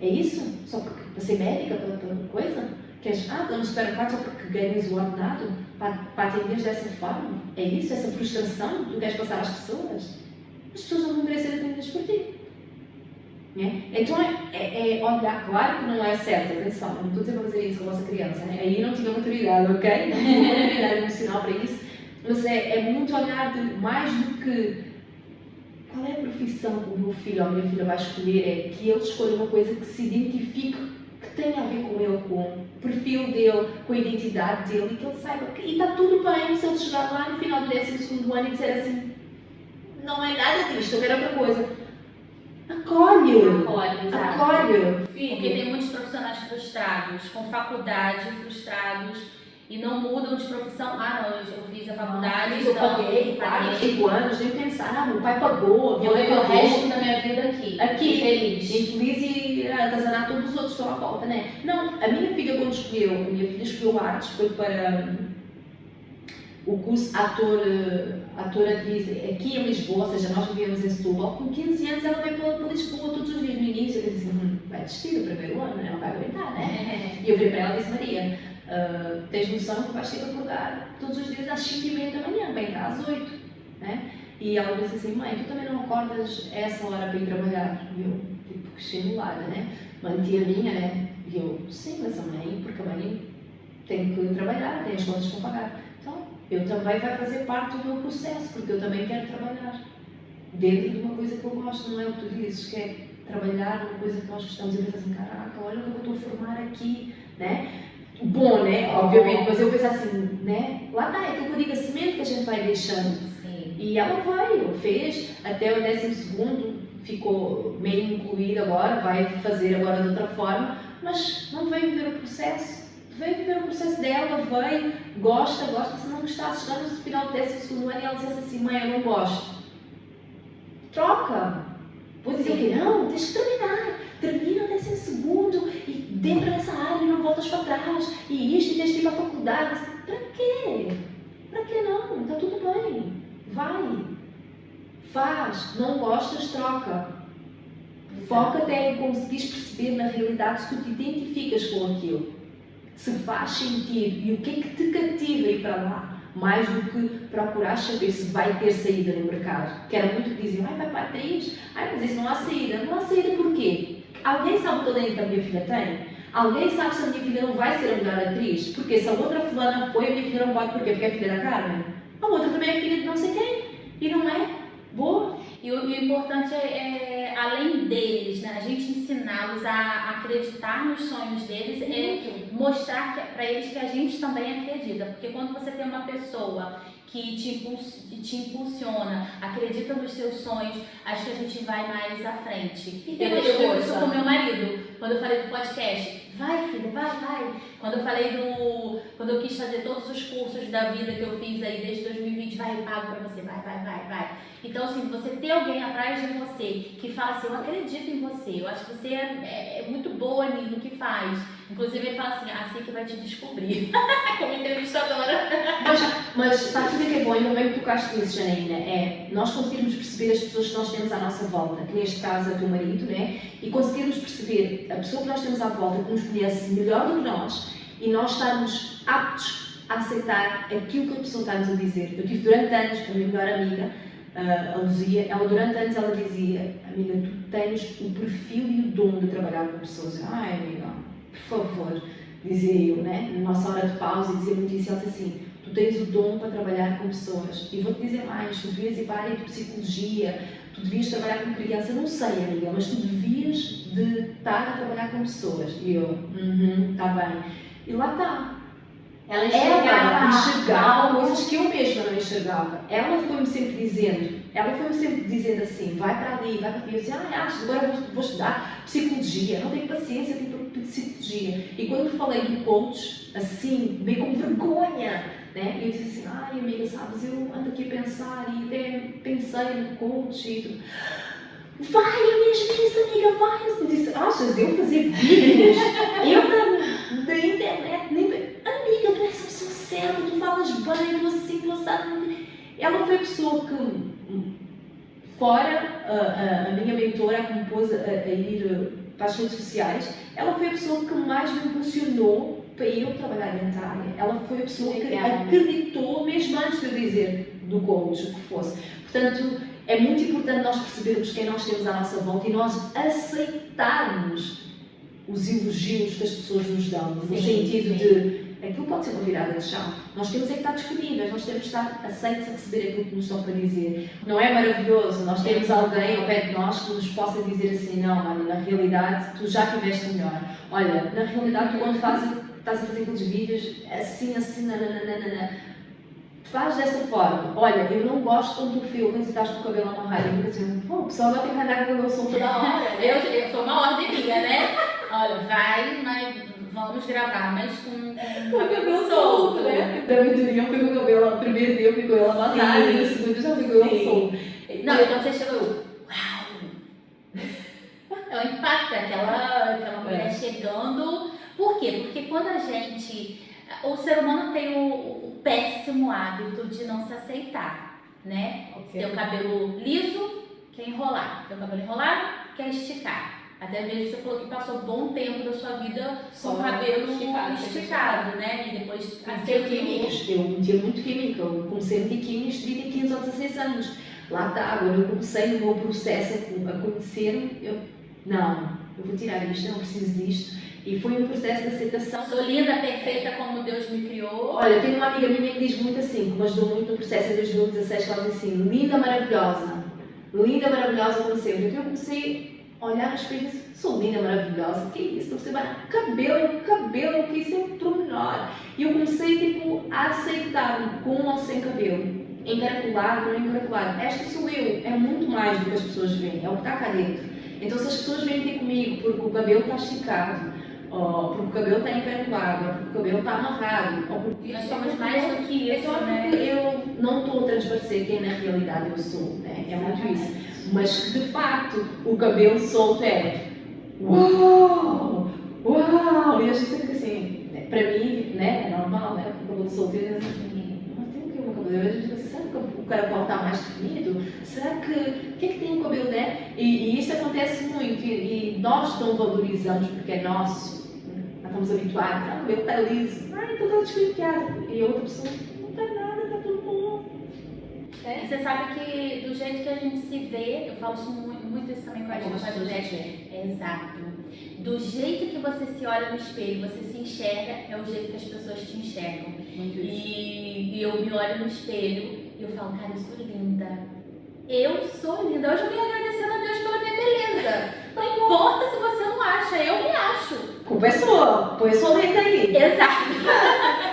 Speaker 2: É isso? Só porque, para ser médica, para coisa? Queres, estou no supermercado só porque ganhas o ordenado? Para atenderes dessa forma? É isso? Essa frustração que tu queres passar às pessoas? As pessoas não vão querer ser atendidas por ti. Então é olhar, claro que não é certo, atenção, não estou dizendo para fazer isso com a vossa criança, né? Aí não tinha maturidade, ok? Não tinha maturidade emocional para isso, mas é muito olhar de mais do que qual é a profissão que o meu filho ou a minha filha vai escolher, é que ele escolha uma coisa que se identifique, que tenha a ver com ele, com o perfil dele, com a identidade dele e que ele saiba que e está tudo bem se ele chegar lá no final do 12º ano e dizer assim, não é nada disto, eu quero outra coisa. Acolhe.
Speaker 1: Porque tem muitos profissionais frustrados, com faculdade frustrados e não mudam de profissão. Eu fiz a faculdade,
Speaker 2: eu paguei 5 anos, nem pensar, meu pai pagou,
Speaker 1: eu levo o resto da minha vida aqui,
Speaker 2: feliz. Infeliz e atazanar todos os outros que estão à volta, né? Não, a minha filha quando escolheu artes, foi para o curso ator-atriz aqui em Lisboa, ou seja, nós vivíamos em Setúbal. Com 15 anos ela veio para Lisboa todos os dias no início. Eu disse assim, vai desistir o primeiro ano, não vai aguentar, né? E eu virei para ela e disse, Maria, tens noção que vais ter que acordar todos os dias às 5h30 da manhã, bem cá às 8, né? E ela disse assim, mãe, tu também não acordas essa hora para ir trabalhar? E eu, tipo, que estimulada, né? Mantia a minha, né? E eu, sim, mas a mãe, porque a mãe tem que trabalhar, tem as contas para pagar. Então, eu também vai fazer parte do meu processo, porque eu também quero trabalhar dentro de uma coisa que eu gosto, não é o que tu dizes, que é trabalhar numa coisa que nós gostamos e pensar assim, caraca, olha o que eu estou a formar aqui, né? Bom, né? Obviamente, mas eu penso assim, né? Lá está, é aquilo que eu digo, a semente que a gente vai deixando.
Speaker 1: Sim.
Speaker 2: E ela fez, até o 12º, ficou meio incluída agora, vai fazer agora de outra forma, mas não veio viver o processo. Veio viver o processo dela, veio, gosta, se não gostasse, chegar no final do 12º ano e ela dissesse assim, mãe, eu não gosto. Troca! Vou dizer o quê? Não, tens que termina o 12º e dentro dessa área e não voltas para trás, e isto, e tens de ir para a faculdade. Para quê? Para que não? Está tudo bem. Vai. Faz. Não gostas, troca. Foca até em conseguires perceber na realidade se tu te identificas com aquilo. Se faz sentido e o que é que te cativa ir para lá, mais do que procurar saber se vai ter saída no mercado. Que era muito que diziam, vai para a atriz, mas isso não há saída. Não há saída porquê? Alguém sabe o talento que a minha filha tem? Alguém sabe se a minha filha não vai ser a melhor atriz? Porque se a outra fulana foi, a minha filha não pode, porquê? Porque é filha da Carmen. A outra também é filha de não sei quem. E não é boa.
Speaker 1: E o importante é, além deles, né, a gente ensiná-los a acreditar nos sonhos deles, mostrar para eles que a gente também acredita. Porque quando você tem uma pessoa que te impulsiona, acredita nos seus sonhos, acho que a gente vai mais à frente. Eu isso com meu marido, quando eu falei do podcast, vai filha, vai. Quando eu quis fazer todos os cursos da vida que eu fiz aí desde 2020, vai, eu pago pra você, vai. Então assim, você ter alguém atrás de você que fala assim, eu acredito em você, eu acho que você é muito boa no que faz. Inclusive ele fala assim que vai te descobrir, como entrevistadora.
Speaker 2: Mas sabe o que é bom? Ainda bem que tocaste nisso, Janaína, é nós conseguirmos perceber as pessoas que nós temos à nossa volta, que neste caso é o teu marido, né? E conseguirmos perceber a pessoa que nós temos à volta, que nos conhece melhor do que nós, e nós estarmos aptos a aceitar aquilo que a pessoa está-nos a dizer. Eu tive durante anos com a minha melhor amiga, a Luzia, durante anos ela dizia: amiga, tu tens o perfil e o dom de trabalhar com pessoas. Ai, amiga, por favor, dizia eu, né? Na nossa hora de pausa, dizia muito isso, ela dizia assim: tu tens o dom para trabalhar com pessoas. E vou-te dizer mais, tu devias ir para a área de psicologia, tu devias trabalhar com criança, não sei, amiga, mas tu devias de estar a trabalhar com pessoas. E eu, está bem. E lá está. Ela enxergava coisas que eu mesma não enxergava. Ela foi-me sempre dizendo assim: vai para ali, vai para ali. Eu disse: acho, agora vou estudar psicologia, não tenho paciência para psicologia. E quando eu falei do coach, assim, bem com vergonha, né? Eu disse assim: ai, amiga, sabes, eu ando aqui a pensar e até pensei no coach e tudo. Vai, eu mesmo disse, amiga, vai. Eu disse: achas eu fazer vídeos? Eu da internet, nem... Amiga, tu és a pessoa certa, tu falas bem, tu assim, tu sabe. Ela foi a pessoa que, fora a minha mentora, que me pôs a ir para as redes sociais, ela foi a pessoa que mais me impulsionou para eu trabalhar dentro da área. Ela foi a pessoa que acreditou, mesmo antes de eu dizer do coach, o que fosse. Portanto, é muito importante nós percebermos quem nós temos à nossa volta e nós aceitarmos os elogios que as pessoas nos dão, no sentido de aquilo pode ser uma virada de chave. Nós temos é que estar disponíveis, nós temos que estar aceitos a receber aquilo que nos estão para dizer. Não é maravilhoso nós termos alguém ao pé de nós que nos possa dizer assim: não, Mari, na realidade tu já tiveste melhor. Olha, na realidade tu quando estás a fazer aqueles vídeos assim, nananana, faz dessa forma. Olha, eu não gosto quando tu filmas e estás com o cabelo amarrado. Eu fico assim: pô, o pessoal vai ter que andar com o cabelo solto toda hora.
Speaker 1: Eu sou uma ordem minha, né? Olha, vai, mas vamos gravar, mas com o cabelo solto, né?
Speaker 2: Da mentoria eu fico com o cabelo, no primeiro dia eu fico com ele amarrado e no segundo já fico com ele solto.
Speaker 1: Não, então você chegou, uau! É o impacto daquela mulher chegando. Por quê? Porque quando a gente... O ser humano tem o péssimo hábito de não se aceitar, né? Okay. Ter o cabelo liso, quer enrolar. Ter o cabelo enrolado, quer esticar. Até mesmo você falou que passou um bom tempo da sua vida com o cabelo esticado, né? E depois...
Speaker 2: Eu metia muito química. Eu comecei a meter químicos de 15 ou 16 anos. Lá está, quando eu comecei o meu processo a conhecer-me, não, eu vou tirar isto, eu não preciso disto. E foi um processo de aceitação.
Speaker 1: Sou linda, perfeita como Deus me criou.
Speaker 2: Olha, tenho uma amiga minha que diz muito assim, que me ajudou muito no processo em 2016, que ela diz assim: linda, maravilhosa como sempre. Então eu comecei a olhar as coisas e disse: sou linda, maravilhosa, que isso? Você vai cabelo, que isso é um pormenor. E eu comecei tipo, a aceitar-me com ou sem cabelo, encaracolado ou não encaracolado. Esta sou eu, é muito mais do que as pessoas veem, é o que está cá dentro. Então se as pessoas vêm ter comigo porque o cabelo está esticado, ou porque o cabelo está encaracolado, ou porque o cabelo está amarrado, ou porque...
Speaker 1: Nós somos mais do que isso, né?
Speaker 2: Eu não estou a transparecer quem na realidade eu sou, né? É muito isso. Mas que de facto o cabelo solto é uau! E eu sempre assim, para mim, né? É normal, né? O cabelo solto é assim, mas tem o que o meu cabelo? Eu digo assim: será que o caracol está mais definido? Será que... O que é que tem o cabelo, né? E isso acontece muito e nós não valorizamos porque é nosso. Nós estamos habituados: o cabelo está liso, então está despenteado. E a outra pessoa: não está nada, está tudo bom.
Speaker 1: E você sabe que do jeito que a gente se vê, eu falo isso muito isso também com a gente. Exato. Do jeito que você se olha no espelho, você se enxerga, é o jeito que as pessoas te enxergam. E eu me olho no espelho e eu falo: cara, eu sou linda. Eu sou linda. Hoje eu vim agradecendo a Deus pela minha beleza. Não importa se você não acha, eu me acho.
Speaker 2: Culpa é sua, põe a sua letra aí.
Speaker 1: Exato.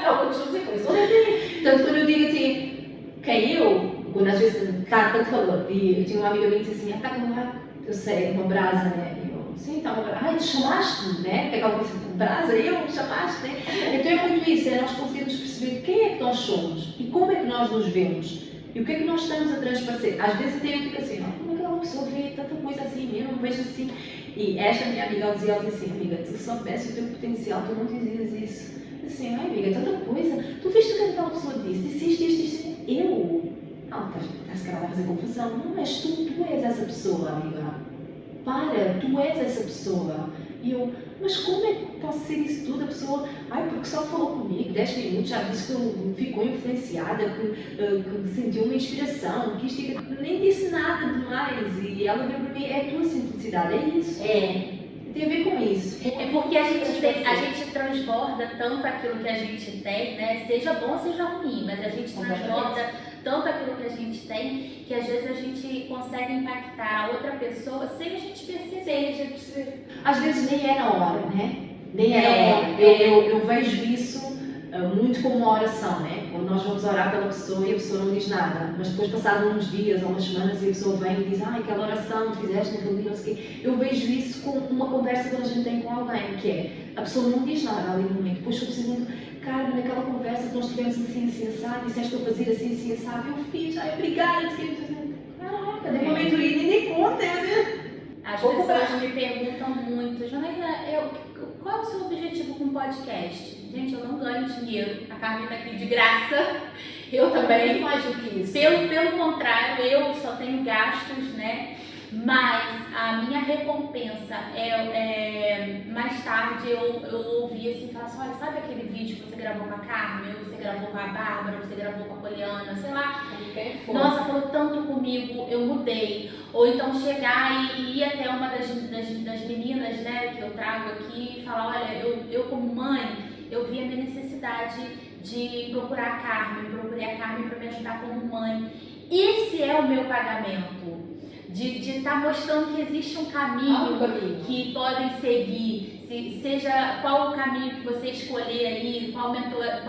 Speaker 2: Eu costumo dizer: põe a sua letra aí. Tanto quando eu digo assim, quem eu, quando às vezes está tanto calor, e eu tinha uma amiga minha que disse assim: está com uma, eu sei, uma brasa, né? E eu: sim, está uma brasa. Ai, tu chamaste, né? Que é aquela coisa com brasa, eu chamaste, né? Então é muito isso, é nós conseguirmos perceber quem é que nós somos e como é que nós nos vemos. E o que é que nós estamos a transparecer? Às vezes até eu fico assim: como é que uma pessoa vê tanta coisa assim, eu não vejo assim. E esta minha amiga, ela dizia assim, amiga, tu soubesse o teu potencial, tu não dizias isso. Assim, ai amiga, tanta coisa, tu viste o que aquela pessoa disse isto, eu? Não, estás se calhar a fazer confusão, não és tu és essa pessoa, amiga. Para, tu és essa pessoa. E eu, mas como é que posso ser isso tudo? A pessoa, porque só falou comigo 10 minutos, já disse que ficou influenciada, que sentiu uma inspiração, que isto nem disse nada demais. E ela veio para mim, é a tua simplicidade, é isso. Tem a ver com isso.
Speaker 1: É porque a gente transborda tanto aquilo que a gente tem, né? Seja bom, seja ruim, mas a gente transborda tanto aquilo que a gente tem, que às vezes a gente consegue impactar a outra pessoa sem a gente perceber.
Speaker 2: Às vezes nem é na hora, né? Nem é na hora. Eu vejo isso muito como uma oração, né? Quando nós vamos orar pela pessoa e a pessoa não diz nada, mas depois passados uns dias ou umas semanas e a pessoa vem e diz, aquela oração que fizeste naquele dia, não sei o quê. Eu vejo isso como uma conversa que a gente tem com alguém, que é, a pessoa não diz nada ali no momento, depois eu preciso Carmen, naquela conversa que nós tivemos assim assado, disseste para eu fazer assim assado, eu fiz, obrigada, caraca, dei uma mentoria e nem dei conta.
Speaker 1: As pessoas me perguntam muito, Janaína, qual é o seu objetivo com o podcast? Gente, eu não ganho dinheiro, a Carmen está aqui de graça, eu também.
Speaker 2: Mais do que isso.
Speaker 1: Pelo contrário, eu só tenho gastos, né? Mas a minha recompensa mais tarde eu ouvi assim, falar assim, olha, sabe aquele vídeo que você gravou com a Carmen, ou você gravou com a Bárbara, ou você gravou com a Poliana, sei lá, nossa, falou tanto comigo, eu mudei. Ou então chegar e ir até uma das meninas, né, que eu trago aqui e falar, olha, eu como mãe, eu vi a minha necessidade de procurar a Carmen, procurei a Carmen para me ajudar como mãe. Esse é o meu pagamento. De estar mostrando que existe um caminho que podem seguir, seja qual o caminho que você escolher aí, qual mentora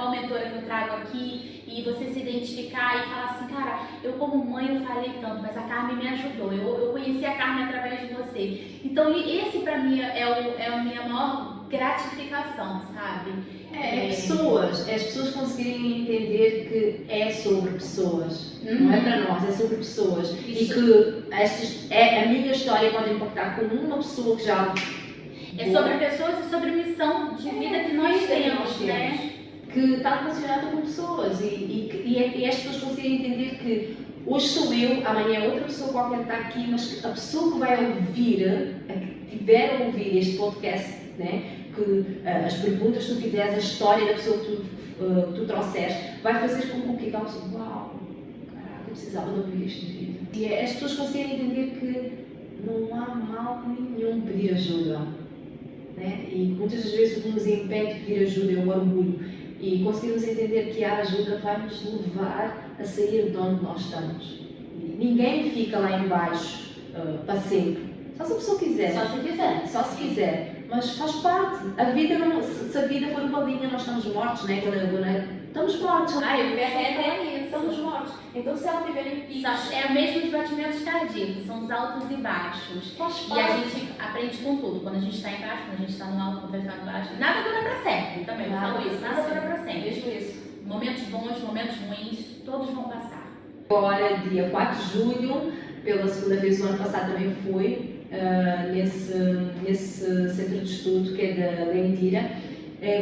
Speaker 1: que eu trago aqui, e você se identificar e falar assim, cara, eu como mãe eu falei tanto, mas a Carmen me ajudou, eu conheci a Carmen através de você. Então esse pra mim é a minha maior gratificação, sabe?
Speaker 2: As pessoas conseguirem entender que é sobre pessoas, não é para nós, é sobre pessoas. Isso. E que a minha história pode impactar com uma pessoa que já...
Speaker 1: É sobre pessoas e sobre missão de vida que nós temos, né?
Speaker 2: Que está relacionada com pessoas e as pessoas conseguirem entender que hoje sou eu, amanhã é outra pessoa qualquer que está aqui, mas a pessoa que vai ouvir, que tiver a ouvir este podcast, né? Que as perguntas que tu fizeres, a história da pessoa que tu trouxeres, vai fazer com que aquela pessoa, uau, caraca, eu precisava de ouvir isto na vida. E as pessoas conseguirem entender que não há mal nenhum pedir ajuda, né? E muitas das vezes o que nos impede de pedir ajuda é o orgulho. E conseguirmos entender que a ajuda vai nos levar a sair de onde nós estamos. E ninguém fica lá em baixo para sempre. Só se a pessoa quiser. Só se quiser. Mas faz parte. A vida não, se a vida for uma linha, nós estamos mortos, né? Estamos mortos.
Speaker 1: Eu quero isso.
Speaker 2: Estamos mortos. Então se ela tiver em picos...
Speaker 1: É mesmo os batimentos cardíacos, são os altos e baixos. E a gente aprende com tudo. Quando a gente está embaixo, quando a gente está no alto, quando a gente está no baixo. Nada dura para sempre, também. Eu falo isso. Nada dura para sempre.
Speaker 2: Mesmo isso.
Speaker 1: Momentos bons, momentos ruins, todos vão passar.
Speaker 2: Agora, dia 4 de julho, pela segunda vez, o ano passado também fui nesse centro de estudo que é da Indira.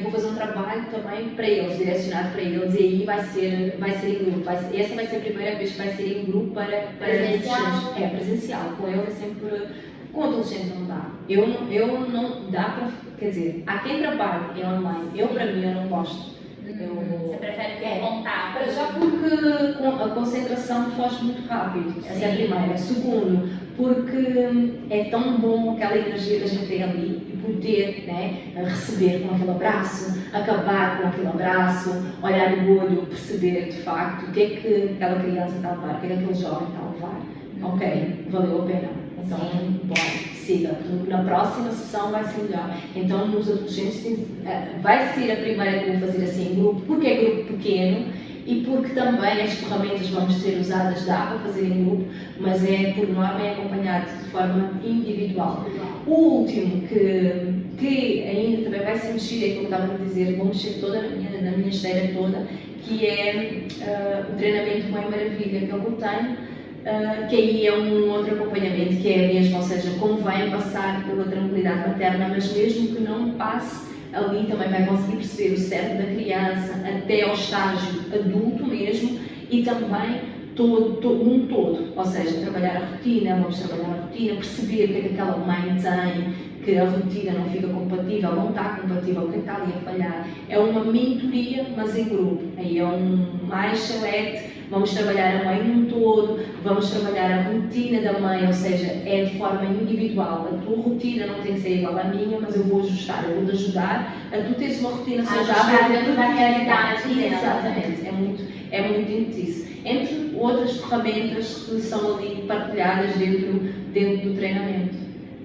Speaker 2: Vou fazer um trabalho também para eles, direcionado para eles, e aí vai ser em grupo. Essa vai ser a primeira vez que vai ser em grupo para
Speaker 1: presencial.
Speaker 2: Presencial. Com eles é sempre. Com adolescente não dá. Eu não dá para. Quer dizer, há quem trabalhe online. Eu, para mim, eu não gosto.
Speaker 1: Você prefere ter contato?
Speaker 2: Para já porque a concentração foge muito rápido. Essa é a primeira. Segundo, porque é tão bom aquela energia que a gente tem ali e poder, né, receber com aquele abraço, acabar com aquele abraço, olhar no olho, perceber de facto o que é que aquela criança está a levar, o que é que aquele jovem está a levar. Ok, valeu a pena. Então, bora, siga. Na próxima sessão vai ser melhor. Então, nos adolescentes, vai ser a primeira que vou fazer assim em grupo, porque é grupo pequeno e porque também as ferramentas vão ser usadas, dá para fazer em grupo, mas por norma é acompanhado de forma individual. O último que ainda também vai ser mexido, é aquilo que eu estava a dizer, vou mexer toda na minha esteira toda, que é o treinamento Mãe Maravilha, que eu tenho. que aí é um outro acompanhamento, que é mesmo, ou seja, convém passar pela tranquilidade materna, mas mesmo que não passe, ali também vai conseguir perceber o cérebro da criança até ao estágio adulto mesmo, e também um todo, ou seja, trabalhar a rotina, vamos trabalhar a rotina, perceber o que é que aquela mãe tem, que a rotina não fica compatível, não está compatível, o que é que está ali a falhar. É uma mentoria, mas em grupo, aí é mais select, vamos trabalhar a mãe num todo, vamos trabalhar a rotina da mãe, ou seja, é de forma individual, a tua rotina não tem que ser igual à minha, mas eu vou ajustar, eu vou-te ajudar a tu teres uma rotina saudável
Speaker 1: dentro da realidade dela.
Speaker 2: Exatamente, é muito isso. Entre outras ferramentas que são ali partilhadas dentro do treinamento.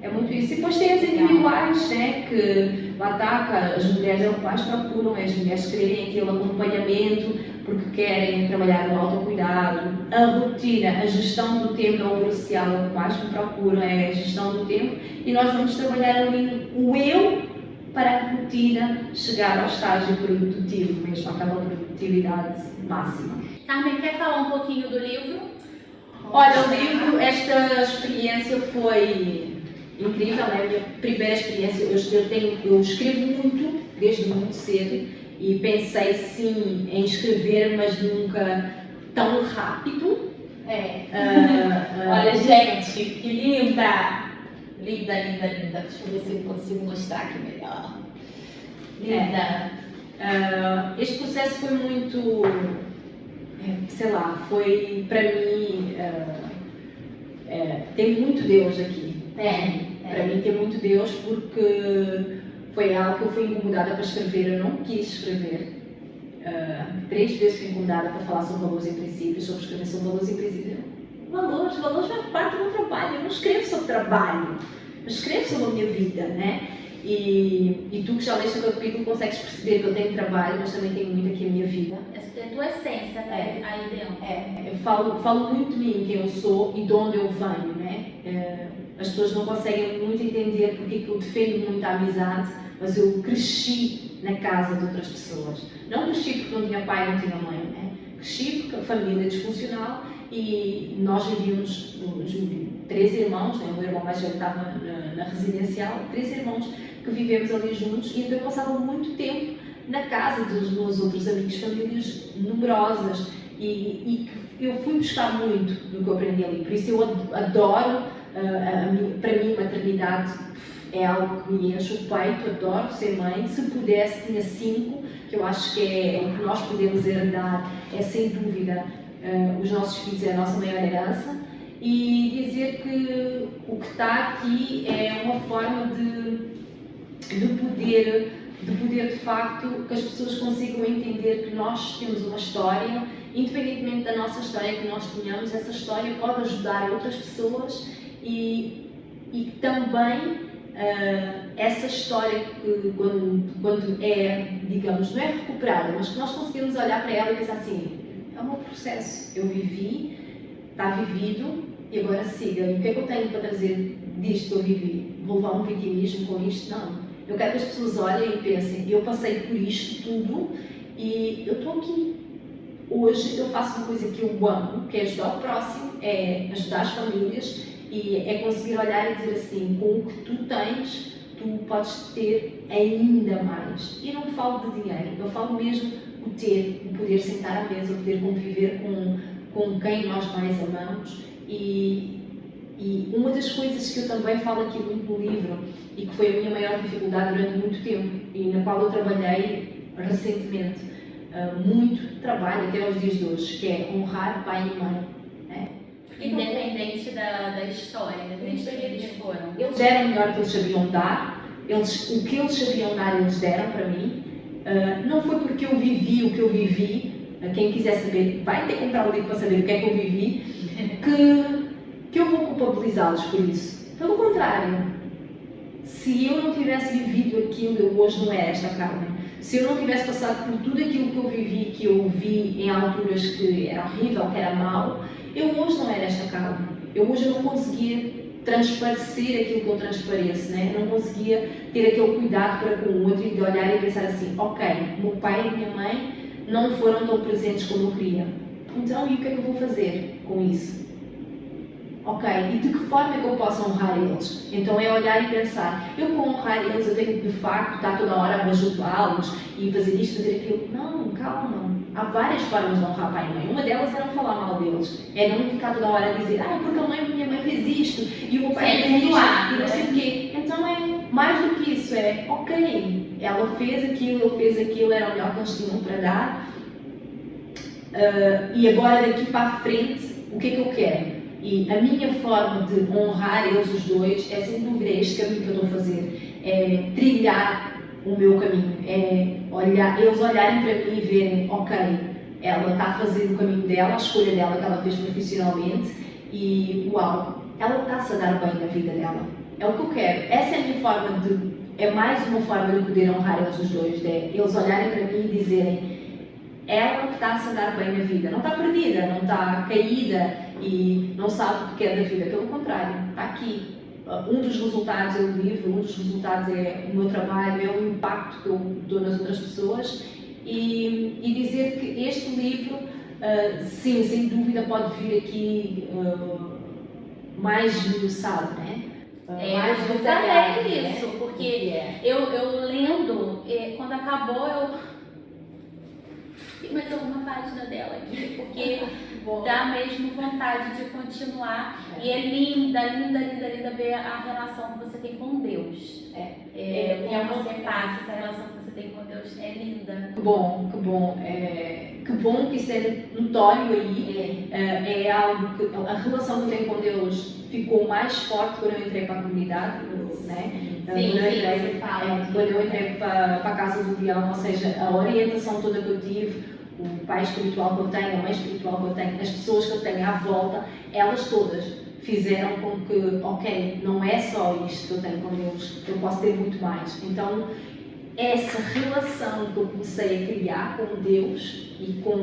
Speaker 2: É muito isso. E depois tem as individuais, né, que lá está, as mulheres é o que mais procuram, é as mulheres querem aquele acompanhamento, porque querem trabalhar no autocuidado, a rotina, a gestão do tempo é o crucial, é o que mais me procuram, é a gestão do tempo, e nós vamos trabalhar ali o eu para a rotina chegar ao estágio produtivo mesmo, àquela produtividade máxima.
Speaker 1: Carmen, quer falar um pouquinho do livro?
Speaker 2: Olha, o livro, esta experiência foi incrível, né? A minha primeira experiência, eu escrevo muito, desde muito cedo, e pensei sim em escrever, mas nunca tão rápido.
Speaker 1: Olha, gente, que linda! Linda, linda, linda. Deixa eu ver se eu consigo mostrar aqui melhor. Linda.
Speaker 2: Este processo foi muito, sei lá, foi para mim, tem muito Deus aqui. Para mim tem muito Deus, porque foi algo que eu fui incomodada para escrever, eu não quis escrever. 3 vezes fui incomodada para falar sobre valores e princípios, sobre escrever sobre valores e princípios. Valores faz parte do meu trabalho, eu não escrevo sobre trabalho, eu escrevo sobre a minha vida, né? E tu que já leste o capítulo consegues perceber que eu tenho trabalho, mas também tenho muito aqui a minha vida.
Speaker 1: É a tua essência, né? Aí dentro.
Speaker 2: Eu falo muito de mim, quem eu sou e de onde eu venho, né? As pessoas não conseguem muito entender porque que eu defendo muito a amizade, mas eu cresci na casa de outras pessoas. Não cresci porque não tinha pai, não tinha mãe, né? Cresci porque a família é disfuncional e nós vivíamos 3 irmãos, né? O meu irmão mais velho estava na residencial, 3 irmãos que vivemos ali juntos, e então eu passava muito tempo na casa dos meus outros amigos, famílias numerosas, e eu fui buscar muito do que eu aprendi ali, por isso eu adoro, para mim maternidade é algo que me enche o peito, adoro ser mãe. Se pudesse tinha 5, que eu acho que é o que nós podemos herdar, é sem dúvida os nossos filhos, é a nossa maior herança, e dizer que o que está aqui é uma forma de poder de facto que as pessoas consigam entender que nós temos uma história, independentemente da nossa história que nós tenhamos, essa história pode ajudar outras pessoas e também essa história que quando é, digamos, não é recuperada, mas que nós conseguimos olhar para ela e pensar assim, é um meu processo, eu vivi, está vivido e agora siga. E o que é que eu tenho para trazer disto que eu vivi? Vou levar um vitimismo com isto? Não. Eu quero que as pessoas olhem e pensem, eu passei por isto tudo e eu estou aqui. Hoje eu faço uma coisa que eu amo, que é ajudar o próximo, é ajudar as famílias e é conseguir olhar e dizer assim, com o que tu tens, tu podes ter ainda mais. E não falo de dinheiro, eu falo mesmo o ter, o poder sentar à mesa, o poder conviver com quem nós mais amamos. E uma das coisas que eu também falo aqui muito no livro, e que foi a minha maior dificuldade durante muito tempo, e na qual eu trabalhei recentemente, muito trabalho até aos dias de hoje, que é honrar pai e mãe. Né?
Speaker 1: Independente da história, independente do que eles foram.
Speaker 2: Eles deram o melhor que eles sabiam dar, o que eles sabiam dar, eles deram para mim. Não foi porque eu vivi o que eu vivi, quem quiser saber, vai ter que comprar o livro para saber o que é que eu vivi, que eu vou culpabilizá-los por isso. Pelo contrário, se eu não tivesse vivido aquilo, eu hoje não era esta Carmen. Se eu não tivesse passado por tudo aquilo que eu vivi, que eu vi em alturas que era horrível, que era mau, eu hoje não era esta Carmen. Eu hoje não conseguia transparecer aquilo que eu transpareço, né? Eu não conseguia ter aquele cuidado para com o outro e de olhar e pensar assim, ok, meu pai e minha mãe não foram tão presentes como eu queria. Então, e o que é que eu vou fazer com isso? Ok, e de que forma é que eu posso honrar eles? Então é olhar e pensar, eu para honrar eles eu tenho que de facto estar toda hora a bajulá-los e fazer isto, fazer aquilo. Não, calma. Há várias formas de honrar pai e mãe. Uma delas é não falar mal deles. É não ficar toda hora a dizer, porque minha mãe fez isto e o meu pai fez isto e não sei o quê. Então é mais do que isso, é ok, ela fez aquilo, ele fez aquilo, era o melhor que eles tinham para dar. E agora daqui para a frente, o que é que eu quero? E a minha forma de honrar eles os dois é, sem dúvida, este caminho que eu estou a fazer, é trilhar o meu caminho, é eles olharem para mim e verem, ok, ela está a fazer o caminho dela, a escolha dela que ela fez profissionalmente e uau, ela está-se a dar bem na vida dela. É o que eu quero. Essa é a minha forma é mais uma forma de poder honrar eles os dois, eles olharem para mim e dizerem, ela que está-se a dar bem na vida, não está perdida, não está caída e não sabe o que quer da vida, pelo contrário, está aqui. Um dos resultados é o livro, um dos resultados é o meu trabalho, é o impacto que eu dou nas outras pessoas e dizer que este livro, sim, sem dúvida pode vir aqui mais esmiuçado, né?
Speaker 1: Mais detalhado, isso, né? Porque eu lendo, quando acabou eu... Tem mais alguma página dela aqui, porque dá mesmo vontade de continuar. E é linda, linda, linda, linda ver a relação que você tem com Deus. Como você passa, essa relação que você tem com Deus é linda.
Speaker 2: Que bom, que bom. Que bom que isso é notório aí. É algo que a relação que eu tenho com Deus ficou mais forte quando eu entrei para a comunidade, né? Quando eu entrei para a Casa do Leão, ou seja, a orientação toda que eu tive, o pai espiritual que eu tenho, a mãe espiritual que eu tenho, as pessoas que eu tenho à volta, elas todas fizeram com que, ok, não é só isto que eu tenho com Deus, eu posso ter muito mais. Então, essa relação que eu comecei a criar com Deus e com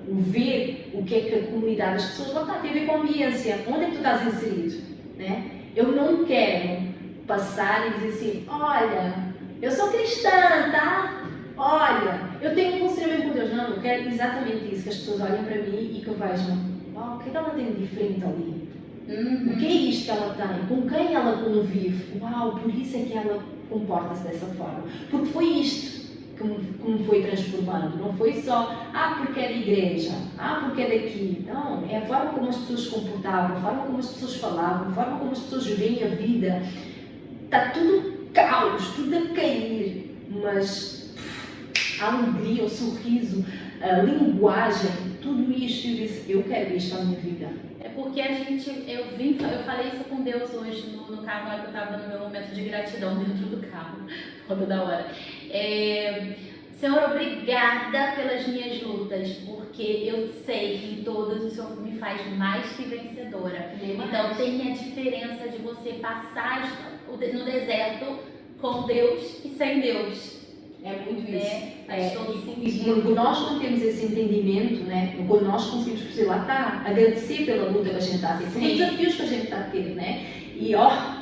Speaker 2: o ver o que é que a comunidade, as pessoas, lá está, tem a ver com a ambiência, onde é que tu estás inserido, né? Eu não quero passar e dizer assim, olha, eu sou cristã, tá? Olha, eu tenho um relacionamento com Deus. Não, eu quero exatamente isso, que as pessoas olhem para mim e que vejam, o que é que ela tem de diferente ali? O que é isto que ela tem? Com quem ela convive? Uau, por isso é que ela comporta-se dessa forma. Porque foi isto que me foi transformando. Não foi só, porque é da igreja, porque é daqui. Não, é a forma como as pessoas se comportavam, a forma como as pessoas falavam, a forma como as pessoas veem a vida. Está tudo caos, tudo a cair, mas a alegria, o sorriso, a linguagem, tudo isto, eu disse, eu quero isto na minha vida.
Speaker 1: É porque eu falei isso com Deus hoje no carro, na hora que eu estava no meu momento de gratidão dentro do carro, toda hora. Senhor, obrigada pelas minhas lutas, porque eu sei que em todas o Senhor me faz mais que vencedora. Então tem a diferença de você passar no deserto com Deus e sem Deus.
Speaker 2: É muito isso.
Speaker 1: Faz todo sentido.
Speaker 2: E quando nós não temos esse entendimento, né? Quando nós conseguimos perceber, lá está, agradecer pela luta que a gente está a ter, pelos desafios que a gente está a ter, né? E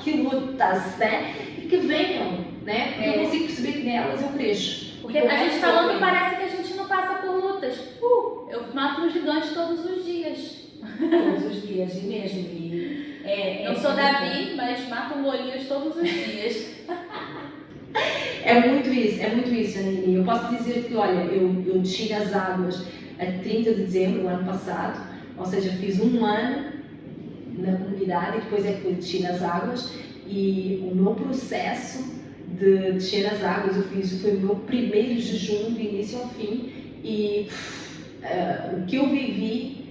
Speaker 2: que lutas, né? E que venham, né? Porque eu consigo perceber que nelas eu cresço.
Speaker 1: Porque a gente falando parece que a gente não passa por lutas. Eu mato um gigante todos os dias.
Speaker 2: Todos os dias, e mesmo.
Speaker 1: Eu sou Davi, mas mato um Golias todos os dias.
Speaker 2: É muito isso, Aninha. Eu posso dizer que, olha, eu desci nas águas a 30 de dezembro do ano passado, ou seja, fiz um ano na comunidade e depois é que eu desci nas águas e o meu processo de descer nas águas foi o meu primeiro jejum do início ao fim e o que eu vivi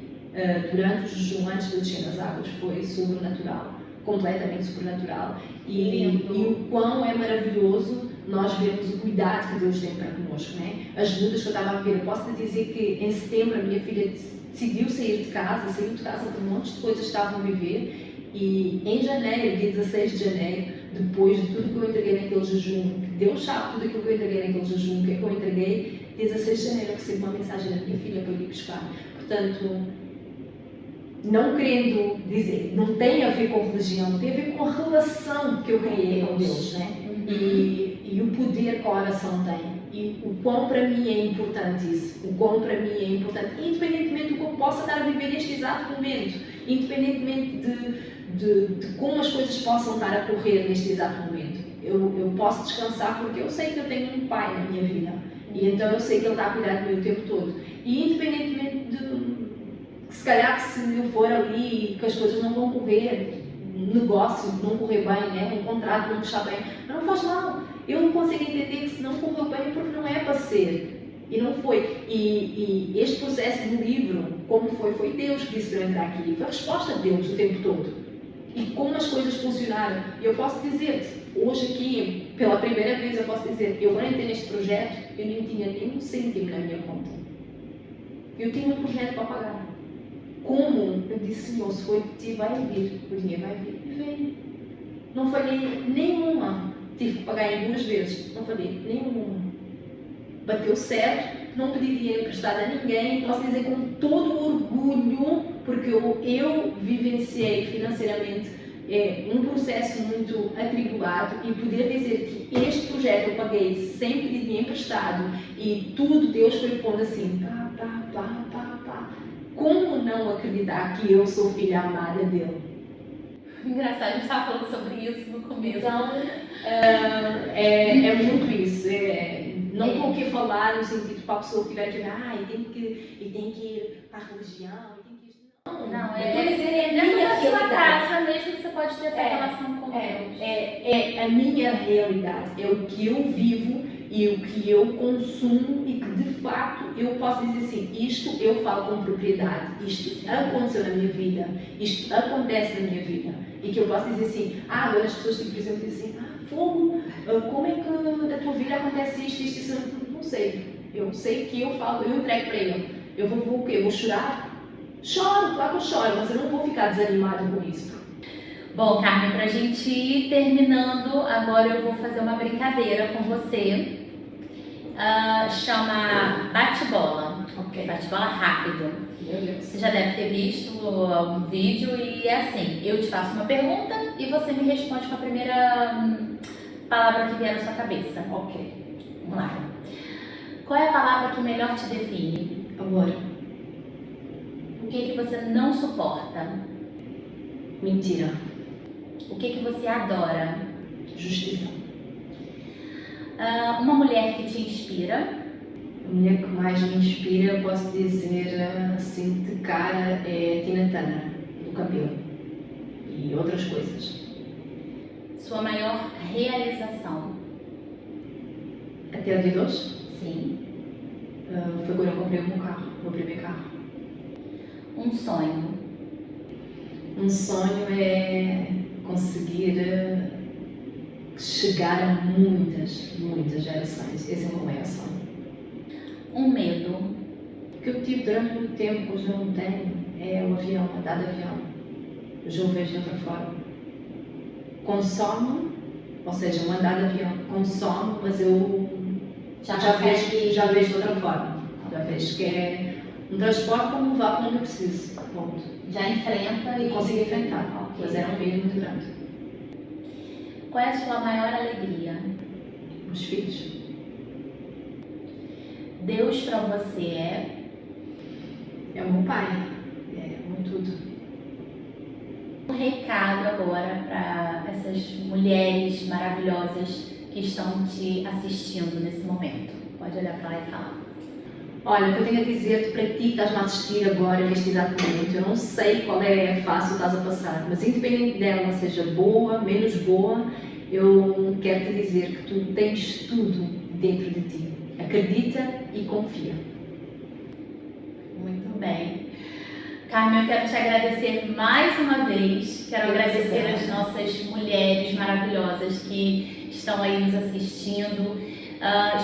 Speaker 2: durante o jejum antes de eu descer nas águas foi sobrenatural, completamente sobrenatural e o quão é maravilhoso nós vemos o cuidado que Deus tem para connosco, né? As lutas que eu estava a viver. Eu posso te dizer que em setembro a minha filha decidiu saiu de casa por um monte de coisas que estavam a viver e em janeiro, dia 16 de janeiro, depois de tudo que eu entreguei naquele jejum, que Deus sabe tudo aquilo que eu entreguei naquele jejum, o que é que eu entreguei, dia 16 de janeiro eu recebi uma mensagem da minha filha para eu ir buscar. Portanto, não querendo dizer, não tem a ver com religião, tem a ver com a relação que eu criei com Deus, né? E o poder que a oração tem. E o quão para mim é importante isso, o quão para mim é importante, independentemente do que eu possa estar a viver neste exato momento, independentemente de como as coisas possam estar a correr neste exato momento. Eu posso descansar porque eu sei que eu tenho um pai na minha vida, e então eu sei que ele está a cuidar de mim o tempo todo. E independentemente de, se calhar que se eu for ali que as coisas não vão correr, um negócio não correr bem, né? Um contrato não está bem, não faz mal. Eu não consigo entender que se não correu bem é porque não é para ser. E não foi. E este processo do livro, como foi Deus que disse para eu entrar aqui. Foi a resposta de Deus o tempo todo. E como as coisas funcionaram. Eu posso dizer-te, hoje aqui, pela primeira vez, eu posso dizer, eu quando entrei neste projeto, eu nem tinha nenhum cêntimo na minha conta. Eu tinha um projeto para pagar. Como? Eu disse, Senhor, se foi de ti, vai vir. O dinheiro vai vir. E veio. Não falhei nenhuma. Tive que pagar em 2 vezes. Não falhei nenhuma. Bateu certo. Não pedi dinheiro emprestado a ninguém. Posso dizer com todo o orgulho, porque eu vivenciei financeiramente um processo muito atribulado, e poder dizer que este projeto eu paguei sem pedir dinheiro emprestado e tudo Deus foi pondo assim, pá. Como não acreditar que eu sou filha amada dele?
Speaker 1: Engraçado, a gente estava falando sobre isso no começo.
Speaker 2: Então, é muito isso. Não estou aqui a falar no sentido para a pessoa que estiver aqui, e tem que ir para a religião, e tem que ir...
Speaker 1: Não, dentro da sua casa mesmo que você pode ter essa relação com Deus.
Speaker 2: É a minha realidade, é o que eu vivo e o que eu consumo, e que de facto eu posso dizer assim, isto eu falo com propriedade, isto aconteceu na minha vida, isto acontece na minha vida, e que eu posso dizer assim, agora as pessoas por exemplo dizem assim, fogo, como é que na tua vida acontece isto, eu não sei, eu sei que eu falo, eu entrego para ele, eu vou o quê? Eu vou chorar? Choro, claro que eu choro, mas eu não vou ficar desanimada com isso.
Speaker 1: Bom, Carmen, pra gente ir terminando, agora eu vou fazer uma brincadeira com você. Chama bate-bola.
Speaker 2: Ok.
Speaker 1: Bate-bola rápido.
Speaker 2: Beleza.
Speaker 1: Você já deve ter visto algum vídeo e é assim, eu te faço uma pergunta e você me responde com a primeira palavra que vier na sua cabeça.
Speaker 2: Ok.
Speaker 1: Vamos lá. Qual é a palavra que melhor te define?
Speaker 2: Amor.
Speaker 1: O que você não suporta?
Speaker 2: Mentira.
Speaker 1: O que você adora?
Speaker 2: Justiça.
Speaker 1: Uma mulher que te inspira?
Speaker 2: A mulher que mais me inspira, posso dizer assim de cara, é Tina Turner, do cabelo. E outras coisas.
Speaker 1: Sua maior realização?
Speaker 2: Até o dia de hoje?
Speaker 1: Sim.
Speaker 2: Foi quando eu comprei o meu primeiro carro.
Speaker 1: Um sonho?
Speaker 2: Um sonho é conseguir chegar a muitas gerações. Esse é o meu maior sonho.
Speaker 1: Um medo?
Speaker 2: O que eu tive durante muito tempo, hoje eu não tenho, é o avião, andar de avião. Hoje eu vejo de outra forma. Consome, ou seja, andar de avião consome, mas eu já vejo de outra forma. Já vejo que é um transporte para me levar para onde eu preciso. Ponto.
Speaker 1: Já enfrenta
Speaker 2: E consigo enfrentar,
Speaker 1: Ok.
Speaker 2: mas era um medo muito grande.
Speaker 1: Qual é a sua maior alegria?
Speaker 2: Os filhos.
Speaker 1: Deus para você
Speaker 2: É o meu pai. É o meu tudo.
Speaker 1: um recado agora para essas mulheres maravilhosas que estão te assistindo nesse momento. Pode olhar para lá e falar.
Speaker 2: Olha, o que eu tenho a dizer-te para ti que estás-me a assistir agora, neste exato momento, eu não sei qual é a fase que estás a passar, mas independente dela, seja boa, menos boa, eu quero te dizer que tu tens tudo dentro de ti. Acredita e confia.
Speaker 1: Muito bem. Carmen, eu quero te agradecer mais uma vez. Quero agradecer as nossas mulheres maravilhosas que estão aí nos assistindo.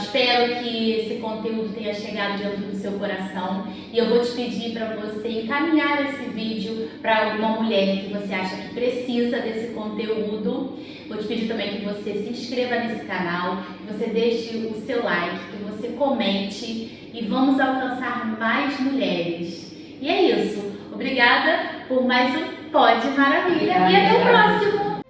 Speaker 1: Espero que esse conteúdo tenha chegado dentro do seu coração e eu vou te pedir para você encaminhar esse vídeo para alguma mulher que você acha que precisa desse conteúdo. Vou te pedir também que você se inscreva nesse canal, que você deixe o seu like, que você comente e vamos alcançar mais mulheres. E é isso. Obrigada por mais um Pod Maravilha e até o próximo!